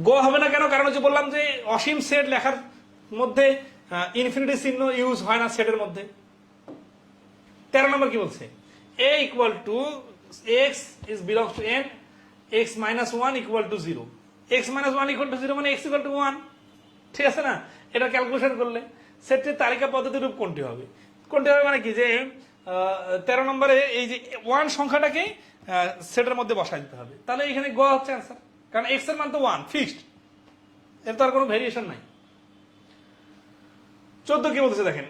গ হবে না কেন, কারণ হচ্ছে বললাম যে অসীম সেট লেখার মধ্যে ইনফিনিটি চিহ্ন ইউজ হয় না সেটের মধ্যে। 13 নম্বর কি বলছে, a equal to x is belongs two n, x minus 1 equal to 0, x minus 1 equal to 0 মানে x ইকুয়াল টু 1, ঠিক আছে না। এটা ক্যালকুলেশন করলে সেটের তালিকা পদ্ধতি রূপ কোনটি হবে, কোনটি হবে মানে কি, যে 13 নম্বরে এই যে 1 সংখ্যাটাকে সেটের মধ্যে বসাই দিতে হবে। তাহলে এখানে গ হচ্ছে অ্যান্সার, কারণ x এর মান তো 1 ফিক্সড, এর তো আর কোনো ভেরিয়েশন নাই। 14 কি বলতেছে দেখেন,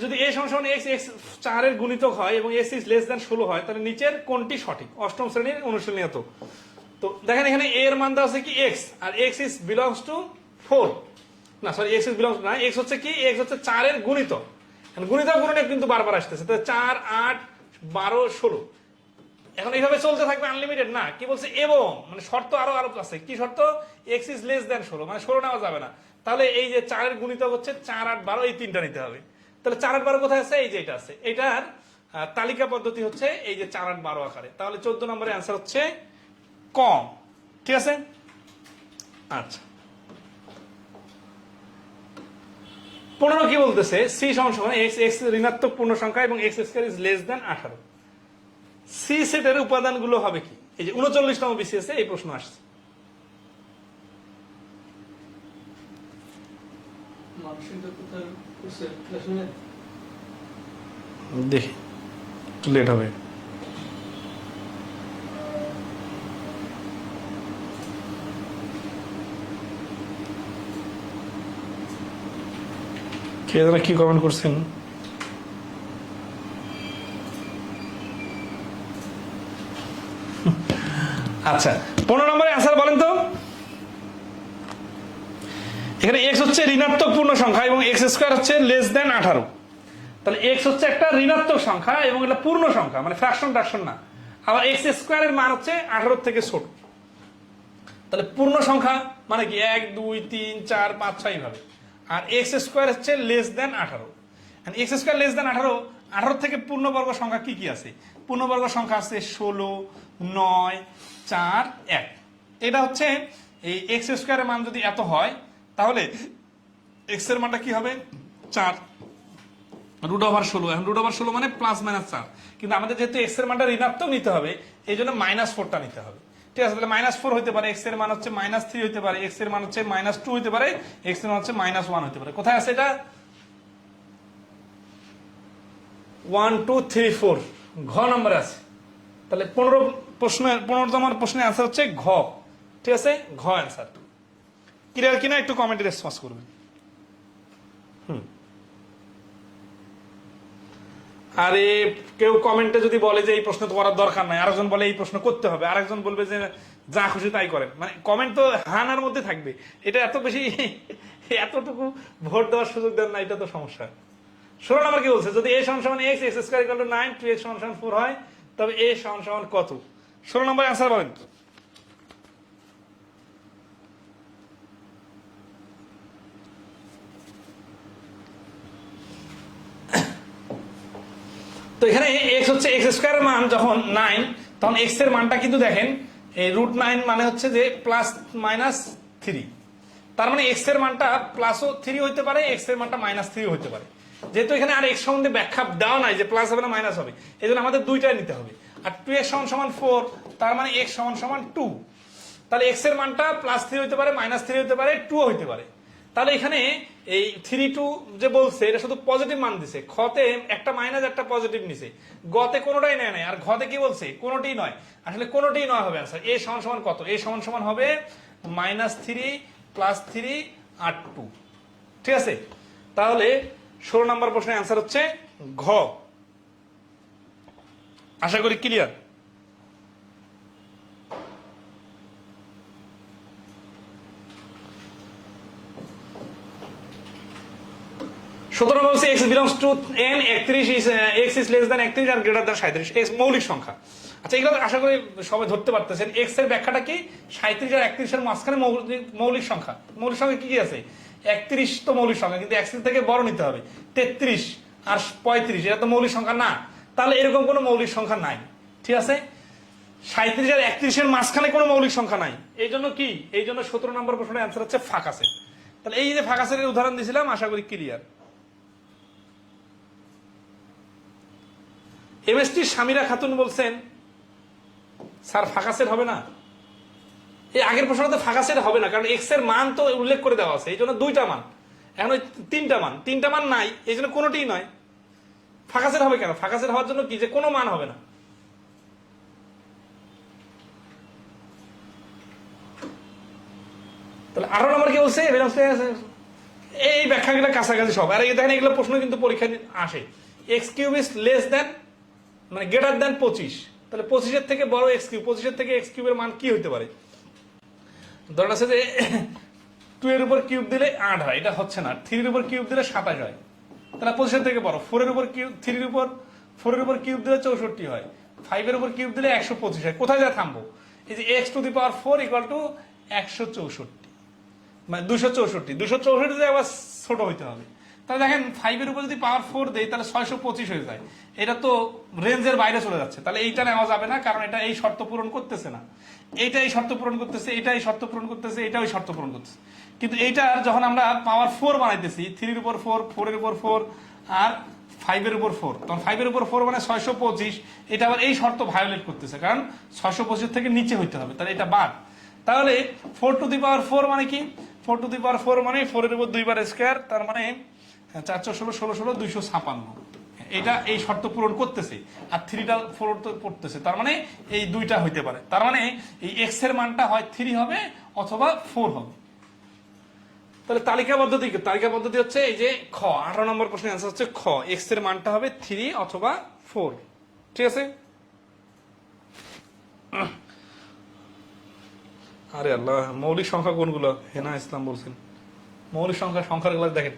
যদি a সমান x, x 4 এর গুণিতক হয় এবং x ইজ লেস দ্যান 16 হয়, তাহলে নিচের কোনটি সঠিক। অষ্টম শ্রেণীর অনুশীলনী। তো দেখেন এখানে a এর মান দেওয়া আছে কি x, আর x ইজ বিলংস টু 4, না সরি x ইজ বিলংস না, x হচ্ছে কি, x হচ্ছে 4 এর গুণিতক। গুণিতক গুণনীয়ক কিন্তু বারবার আসতেছে, তো 4 8 12 16। এখন এইভাবে চলতে থাকবে আনলিমিটেড না, কি বলছে এবং, মানে শর্ত আরো আছে, কি শর্ত, x ইজ লেস দ্যান 16, মানে 16 নেওয়া যাবে না। তাহলে এই যে 4 এর গুণিতক হচ্ছে 4 8 12, এই তিনটা নিতে হবে। তাহলে 4 8 12 কোথায় আছে, এই যে এটা আছে, এটার তালিকা পদ্ধতি হচ্ছে এই যে 4 8 12 আকারে। তাহলে 14 নম্বরের অ্যান্সার হচ্ছে কম, ঠিক আছে। আচ্ছা 15 কি বলতেছে, সি সমান এক্স, এক্স ঋণাত্মক পূর্ণ সংখ্যা এবং x square is less than 18। C সেটের উপাদানগুলো হবে কি, এই যে 39 নম্বর বিসিএস এই প্রশ্ন আসছে। দেখি লেট হবে। কে জানে কি কমেন্ট করছেন। আচ্ছা 15 নম্বরে অ্যান্সার বলেন তো। এখানে x হচ্ছে ঋণাত্মক পূর্ণ সংখ্যা এবং x স্কয়ার হচ্ছে লেস দ্যান 18। তাহলে x হচ্ছে একটা ঋণাত্মক সংখ্যা এবং এটা পূর্ণ সংখ্যা, মানে ফ্র্যাকশন ডাকশন না। আবার x স্কয়ারের মান হচ্ছে 18 থেকে ছোট। তাহলে পূর্ণ সংখ্যা মানে কি 1 2 3 4 5 6 ভাবে, আর x স্কয়ার হচ্ছে less than 18। And x square less than 18, 18 থেকে পূর্ণবর্গ সংখ্যা কি কি আছে, পূর্ণবর্গ সংখ্যা আছে 16 9 4 1। এটা হচ্ছে এই x স্কয়ারের মান যদি এত হয়, তাহলে এক্স এর মানটা কি হবে 4 √16। এখন √16 মানে প্লাস মাইনাস 4, কিন্তু আমাদের যেহেতু এক্স এর মানটা ঋণাত্মক নিতে হবে এই জন্য -4টা নিতে হবে। ঠিক আছে, তাহলে -4 হতে পারে, এক্স এর মান হচ্ছে -3 হতে পারে, এক্স এর মান হচ্ছে -2 হতে পারে, এক্স এর মান হচ্ছে -1 হতে পারে। কোথায় আছে এটা? 1 2 3 4 ঘ নম্বরে আছে। তাহলে 15তম প্রশ্নের আনসার হচ্ছে ঘ। ঠিক আছে, ঘ অ্যান্সার। ক্লিয়ার কিনা একটু কমেন্টে রেসপন্স করবেন। আরে কেউ কমেন্টে যদি বলে যে এই প্রশ্ন তো করার দরকার নাই, আরেকজন বলে এই প্রশ্ন করতে হবে, আরেকজন বলবে যে যা খুশি তাই করেন, মানে কমেন্ট তো হানার মধ্যে থাকবে। এটা এত বেশি এতটুকু ভোট দেওয়ার সুযোগ দেন না, এটা তো সমস্যা। 16 নম্বর কি বলছে? যদি a = x, x² = 9, 2x = 4 হয় তবে a = কত? 16 নম্বর অ্যান্সার বলেন। তো এখানে x হচ্ছে x² এর মান যখন 9, তখন x এর মানটা কিন্তু দেখেন এই √9 মানে হচ্ছে যে +-3। তার মানে x এর মানটা +3 হইতে পারে, x এর মানটা -3 হইতে পারে। যেহেতু এখানে আর x সম্বন্ধে ব্যাখ্যা দেওয়া নাই যে প্লাস হবে না মাইনাস হবে, এই জন্য আমাদের দুইটাই নিতে হবে। আর 2x = 4, তার মানে x = 2। তাহলে x এর মানটা +3 হইতে পারে, -3 হইতে পারে, 2 হইতে পারে। তাহলে এখানে এই 3 2 যে বলছে এটা শুধু পজিটিভ মান দিছে, খতে একটা মাইনাস একটা পজিটিভ নিছে, গতে কোনোটাই নেয় নাই, আর ঘতে কি বলছে কোনোটিই নয়। আসলে কোনোটিই নয় হবে आंसर। a = কত? a = হবে -3 +3 আর 2। ঠিক আছে, তাহলে 16 নম্বর প্রশ্নের आंसर হচ্ছে ঘ। আশা করি ক্লিয়ার। 17 বলছে x belongs to n, 31 is x is less than 31 আর গ্রেটার দ্যান 37, x মৌলিক সংখ্যা। আচ্ছা, এগুলো আশা করি সবাই ধরতে পারতেছেন। x এর ব্যাখ্যাটা কি? 37 আর 31 এর মাঝখানে মৌলিক সংখ্যা। মৌলিক সংখ্যা কি কি আছে? 31 তো মৌলিক সংখ্যা, কিন্তু x এর থেকে বড় নিতে হবে। 33 আর 35 এটা তো মৌলিক সংখ্যা না, তাহলে এরকম কোনো মৌলিক সংখ্যা নাই। ঠিক আছে, 37 আর 31 এর মাঝখানে কোনো মৌলিক সংখ্যা নাই। এই জন্য কি? এই জন্য 17 নম্বর প্রশ্নের অ্যান্সার হচ্ছে ফাঁকা সেট। তাহলে এই যে ফাঁকা সেটের উদাহরণ দিয়েছিলাম, আশা করি ক্লিয়ার। এমএসটি সামিরা খাতুন বলছেন স্যার ফাঁকা সেট হবে না। এই আগের প্রশ্নটাতে ফাঁকা সেট হবে না, কারণ এক্স এর মান তো উল্লেখ করে দেওয়া আছে, এই জন্য দুইটা মান। এখন ওই তিনটা মান নাই, এই জন্য কোনোটিই নয়। ফাঁকা সেট হবে কেন? ফাঁকা সেট হওয়ার জন্য কি, যে কোনো মান হবে না। তাহলে 18 নম্বর কি বলছে? এই ব্যাখ্যাগুলো কাছাকাছি সব। আর দেখেন এগুলো প্রশ্ন কিন্তু পরীক্ষায় আসে। x³ is less than মানে গ্রেটার দ্যান 25, তাহলে 25 এর থেকে বড় x³, 25 এর থেকে x³ এর মান কি হইতে পারে? ধরেন আছে যে 2 এর উপর কিউব দিলে 8 হয়, এটা হচ্ছে না। 3 এর উপর কিউব দিলে 27 হয়, তাহলে 25 এর থেকে বড়। 4 এর উপর কিউব, 3 এর উপর 4 এর উপর কিউব দিলে 64 হয়, 5 এর উপর কিউব দিলে 125 হয়। কোথায় যা থামবো? এই যে x⁴ = 164, মানে 264। 264 আবার ছোট হইতে হবে। তাহলে দেখেন 5 এর উপর যদি পাওয়ার 4 দেই তাহলে 625 হয়ে যায়। এটা তো রেঞ্জের বাইরে চলে যাচ্ছে, তাহলে এইটা নেওয়া যাবে না, কারণ এটা এই শর্ত পূরণ করতেছে না। এইটা এই শর্ত পূরণ করতেছে, এটা এই শর্ত পূরণ করতেছে, এটা ওই শর্ত পূরণ করতেছে। কিন্তু এইটার যখন আমরা পাওয়ার 4 বানাইতেছি, 3 এর উপর 4, 4 এর উপর 4 আর 5 এর উপর 4, তখন 5 এর উপর 4 মানে 625, এটা আবার এই শর্ত ভায়োলেট করতেছে, কারণ 625 থেকে নিচে হইতে হবে, তাহলে এটা বাদ। তাহলে 4⁴ মানে কি? 4⁴ মানে 4 এর উপর 2 বার স্কয়ার, তার মানে 4 × 16 = 16, 256। এটা এই শর্ত পূরণ করতেছে, আর 3টা 4 তো পড়তেছে, তার মানে এই দুইটা হইতে পারে। তার মানে এই x এর মানটা হয় 3 হবে অথবা 4 হবে। তাহলে তালিকা পদ্ধতি হচ্ছে এই যে খ। 18 নম্বর প্রশ্নের অ্যান্সার হচ্ছে খ, x এর মানটা হবে 3 অথবা 4। ঠিক আছে। আরে আল্লাহ, মৌলিক সংখ্যা কোনগুলো? হেনা ইসলাম বলছেন মৌলিক সংখ্যাগুলো দেখেন।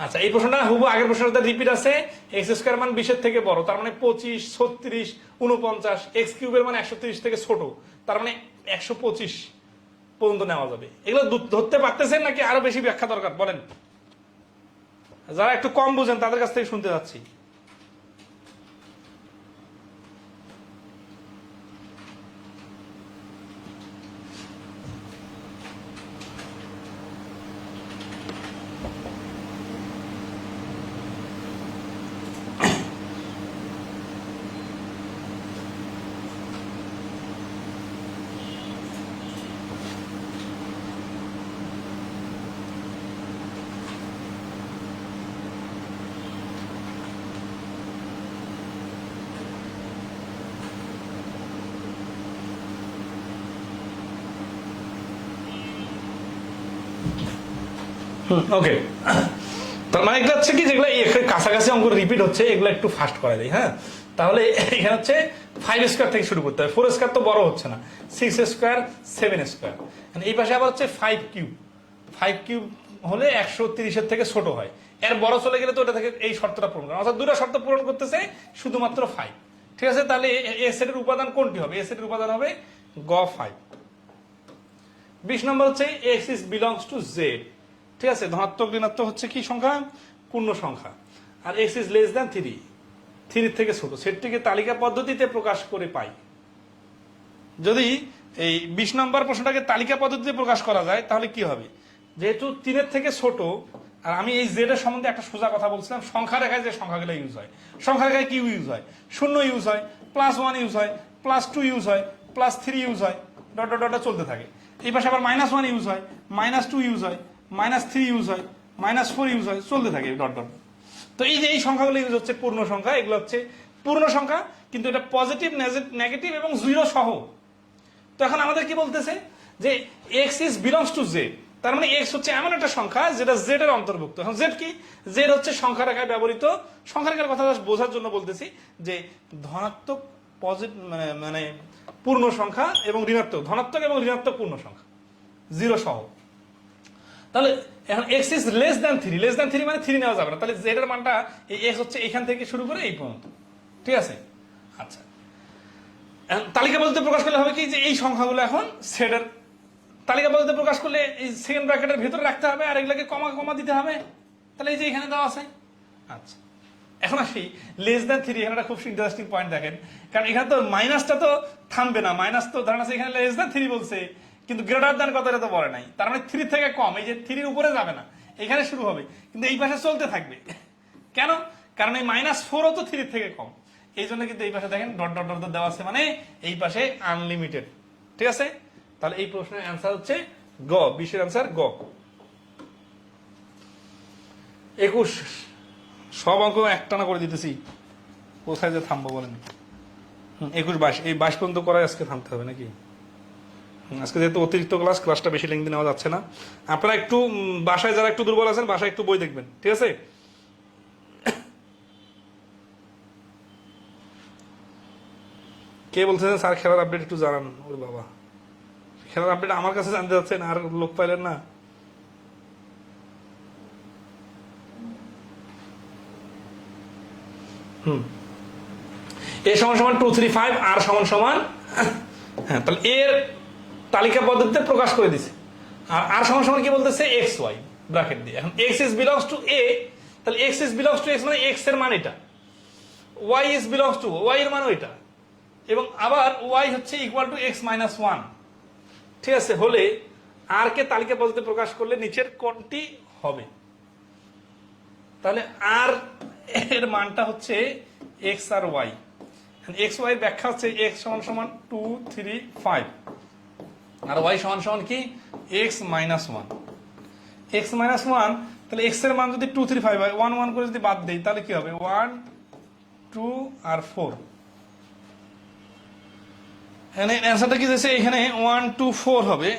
আচ্ছা, এই প্রশ্নটা হুবহু আগের প্রশ্নটা রিপিট আছে। x² মান 20 এর থেকে বড়, তার মানে 25, 36, 49। x³ এর মান 130 থেকে ছোট, তার মানে 125 পর্যন্ত নেওয়া যাবে। এগুলো ধরতে পারতেছেন নাকি আরো বেশি ব্যাখ্যা দরকার বলেন? যারা একটু কম বুঝেন তাদের কাছ থেকে শুনতে যাচ্ছি। ওকে, তার মানে এগুলো হচ্ছে কি যেগুলো কাছাকাছি অঙ্ক রিপিট হচ্ছে এগুলো একটু ফাস্ট করা যায়। হ্যাঁ, তাহলে এখানে হচ্ছে 5 স্কোয়ার থেকে শুরু করতে হবে। 4 স্কোয়ার তো বড় হচ্ছে না, 6 স্কোয়ার, 7 স্কোয়ার। এই পাশে আবার হচ্ছে 5 কিউব। 5 কিউব হলে 130 থেকে ছোট হয়, এর বড় চলে গেলে তো ওটা থেকে এই শর্তটা পূরণ করে, অর্থাৎ দুটো শর্ত পূরণ করতেছে শুধুমাত্র 5। ঠিক আছে, তাহলে এ সেটের উপাদান কোনটি হবে? এ সেটের উপাদান হবে গ 5। 20 নম্বর হচ্ছে x is belongs to Z. ঠিক আছে, ধনাত্মক ঋণাত্মক হচ্ছে কি সংখ্যা? পূর্ণ সংখ্যা। আর এক্স ইজ লেস দ্যান 3, 3 থেকে ছোট, সেটটিকে তালিকা পদ্ধতিতে প্রকাশ করে পাই। যদি এই 20 নম্বর প্রশ্নটাকে তালিকা পদ্ধতিতে প্রকাশ করা যায় তাহলে কি হবে? যেহেতু 3 থেকে ছোট, আর আমি এই জেড এর সম্বন্ধে একটা সোজা কথা বলছিলাম, সংখ্যা রেখায় যে সংখ্যাগুলো ইউজ হয়, সংখ্যা রেখায় কি ইউজ হয়? 0 ইউজ হয়, +1 ইউজ হয়, +2 ইউজ হয়, +3 ইউজ হয়, ডট ডট ডট চলতে থাকে। এই পাশে আবার -1 ইউজ হয়, -2 ইউজ হয়, -3 ইউজ হয়, -4 ইউজ হয়, চলতে থাকে ডট ডট। তো এই যে এই সংখ্যাগুলো ইউজ হচ্ছে পূর্ণ সংখ্যা, এগুলো হচ্ছে পূর্ণ সংখ্যা, কিন্তু এটা পজিটিভ, নেগেটিভ এবং 0 সহ। তো এখন আমাদের কি বলতেছে যে x is belongs to Z, তার মানে এক্স হচ্ছে এমন একটা সংখ্যা যেটা জেড এর অন্তর্ভুক্ত। এখন জেড কি? জেড হচ্ছে সংখ্যা রেখায় ব্যবহৃত, সংখ্যা রেখার কথা বোঝার জন্য বলতেছি যে ধনাত্মক পজিটিভ মানে পূর্ণ সংখ্যা এবং ঋণাত্মক, ধনাত্মক এবং ঋণাত্মক পূর্ণ সংখ্যা 0 সহ। তাহলে এখন x is less than 3, less than 3 মানে 3 নেওয়া যাবে না, তাহলে জেড এর মানটা এই এক্স হচ্ছে এখান থেকে শুরু করে এই পর্যন্ত। ঠিক আছে, আচ্ছা, তালিকা পদ্ধতিতে প্রকাশ করলে হবে কি যে এই সংখ্যাগুলো এখন সেটের তালিকা পদ্ধতিতে প্রকাশ করলে এই সেকেন্ড ব্র্যাকেটের ভিতরে রাখতে হবে, আর এগুলোকে কমা কমা দিতে হবে। তাহলে এই যে এখানে দেওয়া আছে। আচ্ছা, এখন আসি লেস দ্যান 3। এখানে একটা খুব ইন্টারেস্টিং পয়েন্ট দেখেন, কারণ এখানে তো মাইনাসটা তো থামবে না, মাইনাস তো ধরেন আছে এখানে লেস দ্যান 3 বলছে, কিন্তু গ্রেটার দ্যান কথাটা তো বলে নাই, তার মানে 3 থেকে কম, এই যে 3 উপরে যাবে না, এখানে শুরু হবে, কিন্তু এই পাশে চলতে থাকবে। কেন? কারণ এই -4ও তো 3 থেকে কম, এই জন্য কিন্তু এই পাশে দেখেন ডট ডট ডট দেওয়া আছে, মানে এই পাশে আনলিমিটেড। ঠিক আছে, তাহলে এই প্রশ্নের অ্যান্সার হচ্ছে গ, 20 এর অ্যান্সার গ। 21 সব অঙ্ক একটানা করে দিতেছি, কোথায় যে থামবো বলেন? 21, 22, এই 22 পর্যন্ত করায় আজকে থামতে হবে নাকি? আজকে যেহেতু অতিরিক্ত ক্লাসটা বেশি লেংদি নেওয়া যাচ্ছে না। আপনারা একটু বাসায় যারা একটু দুর্বল আছেন বাসায় একটু বই দেখবেন। ঠিক আছে, কে বলছেন স্যার খেলার আপডেট একটু জানান? ওরে বাবা, খেলার আপডেট আমার কাছে জানতে যাচ্ছেন আর লোক পাইলেন না? এ সমান সমান 2 3 5, আর সমান সমান, হ্যাঁ, তাহলে এর তালিকা পদ্ধতিতে প্রকাশ করে দিছে। আর আর সমান সমান কি বলতেছে? এক্স ওয়াই ব্র্যাকেট দিয়ে। এখন x is belongs to A, তাহলে x is belongs to x মানে এক্স এর মান এটা, y is belongs to y এর মান ওইটা, এবং আবার ওয়াই হচ্ছে ইকুয়াল টু এক্স মাইনাস 1। ঠিক আছে, হলে আর কে তালিকা পদ্ধতিতে প্রকাশ করলে নিচের কোনটি হবে? তাহলে আর এর মানটা হচ্ছে এক্স আর ওয়াই। এক্স ওয়াই ব্যাখ্যা হচ্ছে এক্স সমান সমান 2 3 5, আর ওয়াই সমান সমান কি? X minus 1। এক্স মাইনাস 1, তাহলে এক্স এর মান যদি 2 3 5 হয়, 1 1 করে যদি বাদ দেই তাহলে কি হবে? 1 2 আর 4। এখানে অ্যান্সারটা কি দিয়েছে? এখানে 1 2 4 হবে,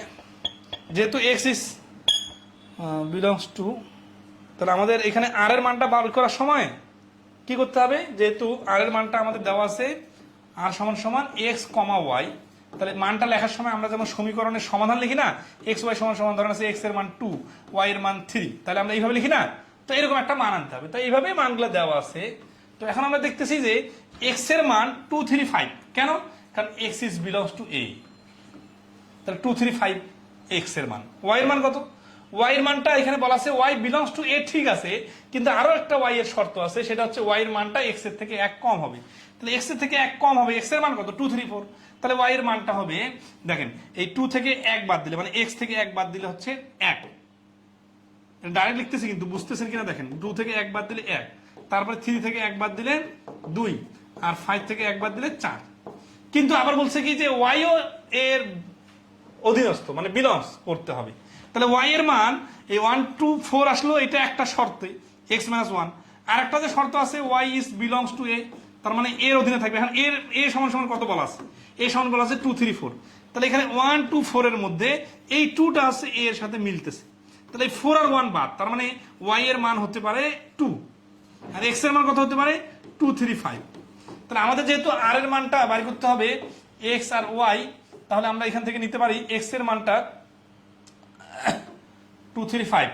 যেহেতু এক্স ইজ বিলংস টু, তাহলে আমাদের এখানে আর এর মানটা বার করার সময় কি করতে হবে? যেহেতু আর এর মানটা আমাদের দেওয়া আছে আর সমান সমান এক্স কমা ওয়াই, তাহলে মানটা লেখার সময় আমরা যেমন সমীকরণের সমাধান লিখি না, এক্স ওয়াই সমান সমান ধরেন আছে এক্স এর মান 2, ওয়াই এর মান 3, তাহলে আমরা এইভাবে লিখি না? তো এরকম একটা মান আনতে হবে, তো এইভাবে মানগুলো দেওয়া আছে। তো এখন আমরা দেখতেছি যে এক্স এর মান 2 3 5, কেন? কারণ x is belongs to A, তাহলে 2 3 5 এক্স এর মান। ওয়াই এর মান কত? ওয়াই এর মানটা এখানে বলা আছে ওয়াই বিলংস টু এ, ঠিক আছে, কিন্তু আরো একটা ওয়াই এর শর্ত আছে, সেটা হচ্ছে ওয়াই এর মানটা এক্স এর থেকে 1 কম হবে। তাহলে এক্স এর থেকে 1 কম হবে, এক্স এর মান কত? 2 3 4, তাহলে ওয়াই এর মানটা হবে, দেখেন এই 2 থেকে 1 বাদ দিলে, মানে এক্স থেকে 1 বাদ দিলে হচ্ছে 1। ডাইরেক্ট লিখতেছি কিন্তু বুঝতেছেন কিনা দেখেন, 2 থেকে 1 বাদ দিলে 1, তারপরে 3 থেকে 1 বাদ দিলে 2, আর 5 থেকে 1 বাদ দিলে 4। কিন্তু আবার বলছে কি যে ওয়াইও এর অধীনস্থ, মানে বিলংস করতে হবে। তাহলে ওয়াই এর মান এই 1 2 4 আসলো, এটা একটা শর্তে এক্স মাইনাস 1, আর একটা যে শর্ত আছে ওয়াই ইজ বিলংস টু এ, তার মানে এর অধীনে থাকবে। এখন এর এ সমান সমান কত বলা আছে? এ সমান বলা আছে 2 3 4, তাহলে এখানে 1 2 4 এর মধ্যে এই 2টা আছে এ এর সাথে মিলতেছে, তাহলে 4 আর 1 বাদ, তার মানে ওয়াই এর মান হতে পারে 2 আর এক্স এর মান কত হতে পারে 2 3 5। তাহলে আমাদের যেহেতু আর এর মানটা বের করতে হবে এক্স আর ওয়াই, তাহলে আমরা এখান থেকে নিতে পারি এক্স এর মানটা 2 3 5,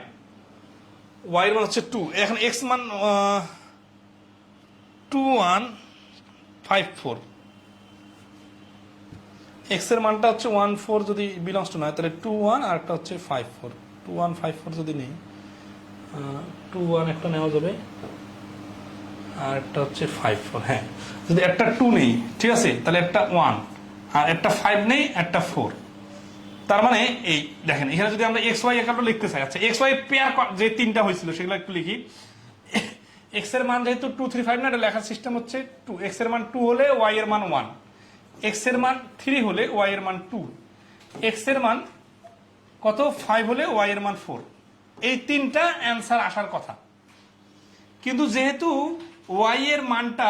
ওয়াই এর মান হচ্ছে 2, এখন এক্স মান 2 1 5 4, এক্স এর মানটা হচ্ছে 1 4 যদি বিলংস টু নয় তাহলে 2 1 আর একটা হচ্ছে 5 4, 2 1 5 4 যদি নেই 2 1 একটা নেওয়া যাবে আর একটা হচ্ছে 5 4, হ্যাঁ যদি একটা 2 নেই ঠিক আছে তাহলে একটা 1 আর একটা 5 নেই একটা 4, তার মানে এই দেখেন এখানে যদি আমরা এক্স ওয়াই একাউন্ট লিখতে চাই, আচ্ছা এক্স ওয়াই পেয়ার যে তিনটা হয়েছিল সেগুলো একটু লিখি। এক্স এর মান যেহেতু 2 3 5 না, এটা লেখার সিস্টেম হচ্ছে 2, এক্স এর মান 2 হলে ওয়াই এর মান 1, এক্স এর মান 3 হলে ওয়াই এর মান 2, এক্স এর মান কত 5 হলে ওয়াই এর মান 4, এই তিনটা অ্যান্সার আসার কথা। কিন্তু যেহেতু ওয়াই এর মানটা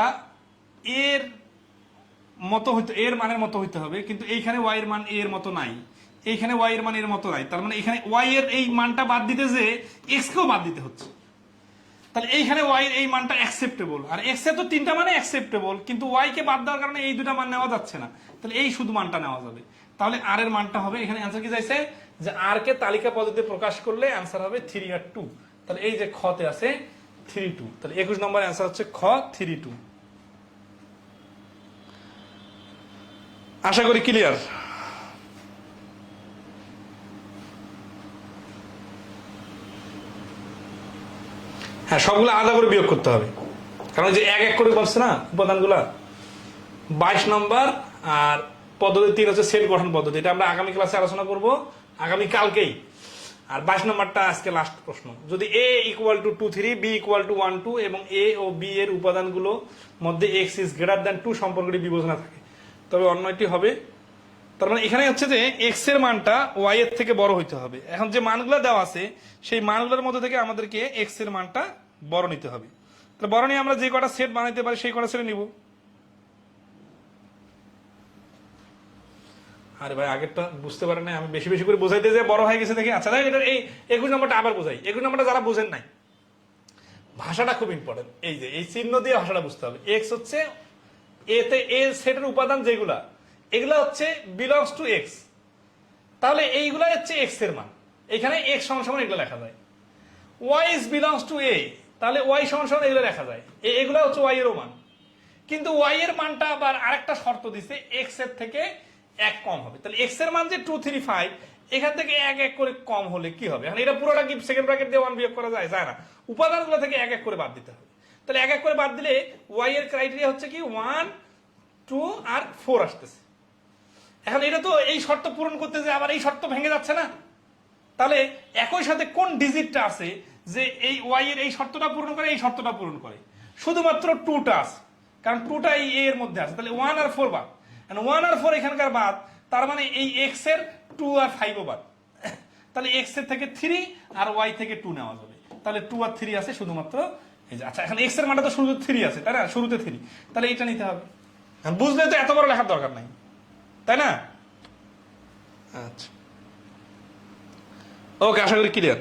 এর মতো হইতে, এর মানের মতো হইতে হবে, কিন্তু এইখানে ওয়াই এর মান এর মতো নাই, এইখানে ওয়াই এর মান এর মতো নাই, তার মানে এখানে ওয়াই এর এই মানটা বাদ দিতে যে এক্স কেও বাদ দিতে হচ্ছে, তাহলে এইখানে ওয়াই এর এই মানটা অ্যাকসেপ্টেবল, আর এক্স এর তো তিনটা মানে অ্যাকসেপ্টেবল, কিন্তু ওয়াই কে বাদ দেওয়ার কারণে এই দুটা মান নেওয়া যাচ্ছে না, তাহলে এই শুধু মানটা নেওয়া যাবে। তাহলে আর এর মানটা হবে, এখানে অ্যান্সার কি চাইছে যে আর কে তালিকা পদ্ধতিতে প্রকাশ করলে অ্যান্সার হবে 3 আর 2, তাহলে এই যে খতে আছে 3 2, তাহলে 21 নম্বর অ্যান্সার হচ্ছে খ 3 2। আশা করি ক্লিয়ার। হ্যাঁ সবগুলো আলাদা করে বিয়োগ করতে হবে, কারণ যে এক এক করে বলছে না উপাদানগুলা। 22 নম্বর আর পদ্ধতি 3 হচ্ছে সেট গঠন পদ্ধতি, এটা আমরা আগামী ক্লাসে আলোচনা করব, আগামী কালকেই। আর 22 নম্বরটা আজকে লাস্ট প্রশ্ন, যদি a equal to 2 3, b equal to 1 2 এবং a ও b এর উপাদানগুলো মধ্যে x ইজ গ্রেটার দ্যান 2 সম্পর্কটি বিবেচনা থাকে, তবে অন্যটি হবে। তার মানে এখানে হচ্ছে যে x এর মানটা y এর থেকে বড় হইতে হবে। এখন যে মানগুলো দেওয়া আছে সেই মানগুলোর মধ্যে থেকে আমাদেরকে x এর মানটা বড় নিতে হবে, তাহলে বড় নিয়ে আমরা যে কটা সেট বানাইতে পারি সেই কটা সেট নিব। আরে ভাই আগেরটা বুঝতে পারেন না, আমি বেশি বেশি করে বোঝাইতে যে বড় হয়ে গেছে দেখি। আচ্ছা দেখ এটা এই 21 নম্বরটা আবার বোঝাই। 21 নম্বরটা যারা বুঝেন নাই, ভাষাটা খুব ইম্পর্টেন্ট, এই যে এই চিহ্ন দিয়ে ভাষাটা বুঝতে হবে। এক্স হচ্ছে এতে এ সেটের উপাদান যেগুলা, এগুলা হচ্ছে বিলংস টু এক্স, তাহলে এইগুলা হচ্ছে এক্স এর মান, এখানে এক্স সমান সমান এগুলো লেখা যায়। Y is belongs to A, তাহলে ওয়াই সমান সমান এগুলো লেখা যায়, এগুলা হচ্ছে ওয়াই এরও মান। কিন্তু ওয়াই এর মানটা আবার আরেকটা শর্ত দিছে, এক্স এর থেকে 1 কম হবে, তাহলে এক্স এর মান যে 2 3 5, এখান থেকে 1 1 করে কম হলে কি হবে? এখন এটা পুরোটা কি সেকেন্ড ব্র্যাকেট দিয়ে 1 বিয়োগ করা যায়? যায় না, উপাদানগুলো থেকে 1 1 করে বাদ দিতে হবে। তাহলে 1 1 করে বাদ দিলে ওয়াই এর ক্রাইটেরিয়া হচ্ছে কি 1 2 আর 4 আসতেছে। এখন এটা তো এই শর্ত পূরণ করতে যে আবার এই শর্ত ভেঙে যাচ্ছে না, তাহলে একই সাথে কোন ডিজিটটা আছে যে এই ওয়াই এর এই শর্তটা পূরণ করে, এই শর্তটা পূরণ করে? শুধুমাত্র 2টা আছে, কারণ 2টা এই এ এর মধ্যে আছে, তাহলে 1 আর 4 বাদ, 1 আর 4 এখানকার বাদ, তার মানে এই এক্স এর 2 আর 5 ও বাদ, তাহলে এক্স এর থেকে 3 আর ওয়াই থেকে 2 নেওয়া যাবে, তাহলে 2 আর 3 আছে শুধুমাত্র এই যে। আচ্ছা এখন এক্স এর মানটা তো শুরুতে 3 আছে তাই না, শুরুতে 3, তাহলে এটা নিতে হবে। বুঝলে তো এত বড় লেখার দরকার নাই, তাই না? আচ্ছা ওকে, আশা করি ক্লিয়ার।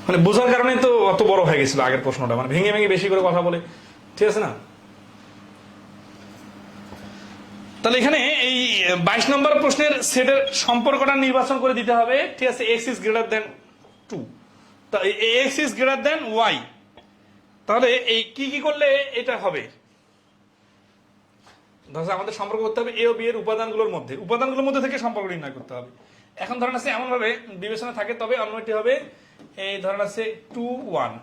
মানে বোঝার কারণে তো অত বড় হয়ে গেছিল আগের প্রশ্নটা, মানে ভেঙে ভেঙে বেশি করে কথা বলে, ঠিক আছে না? তাহলে এখানে এই 22 নম্বর প্রশ্নের সেটের সম্পর্কটা নির্বাচন করে দিতে হবে, ঠিক আছে? এক্স ইজ গ্রেটার দেন 2, তা x is greater than y, তাহলে এই কি কি করলে এটা হবে? ধরো আমাদের সম্পর্ক করতে হবে এ ও বি এর উপাদানগুলোর মধ্যে থেকে সম্পর্ক নির্ণয় করতে হবে। এখন ধরেন আছে এমন ভাবে বিবেচনা থাকে, তবে অন্যটি হবে এই ধরেন আছে 2 1,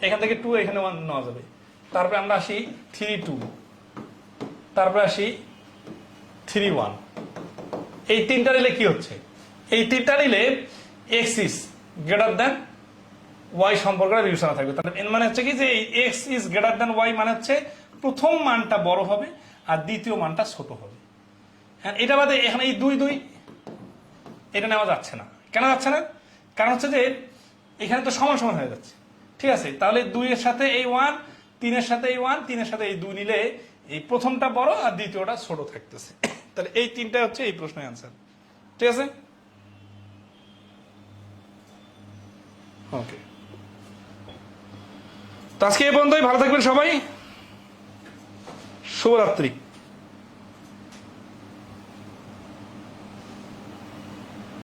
এখান থেকে 2 এখানে 1 নেওয়া যাবে, তারপরে আমরা আসি 3 2, তারপরে আসি 3 1, এই তিনটা নিলে কি হচ্ছে? এই তিনটা নিলে x is greater than y সম্পর্কটা বিবেচনা থাকবে। তাহলে এর মানে হচ্ছে কি যে x is greater than y মানে হচ্ছে প্রথম মানটা বড় হবে আর দ্বিতীয় মানটা ছোট হবে। হ্যাঁ এটা বাদে এখানে এই 2 2 এটা নেওয়া যাচ্ছে না। কেন যাচ্ছে না? কারণ হচ্ছে যে এখানে তো সমান সমান হয়ে যাচ্ছে, ঠিক আছে? তাহলে 2 এর সাথে এই 1, 3 এর সাথে এই 1, 3 এর সাথে এই 2 নিলে এই প্রথমটা বড় আর দ্বিতীয়টা ছোট থাকতেছে। তাহলে এই তিনটা হচ্ছে এই প্রশ্নের অ্যান্সার। ঠিক আছে, ওকে। তো আজকে এই পর্যন্তই, ভালো থাকবেন সবাই, শুভরাত্রি।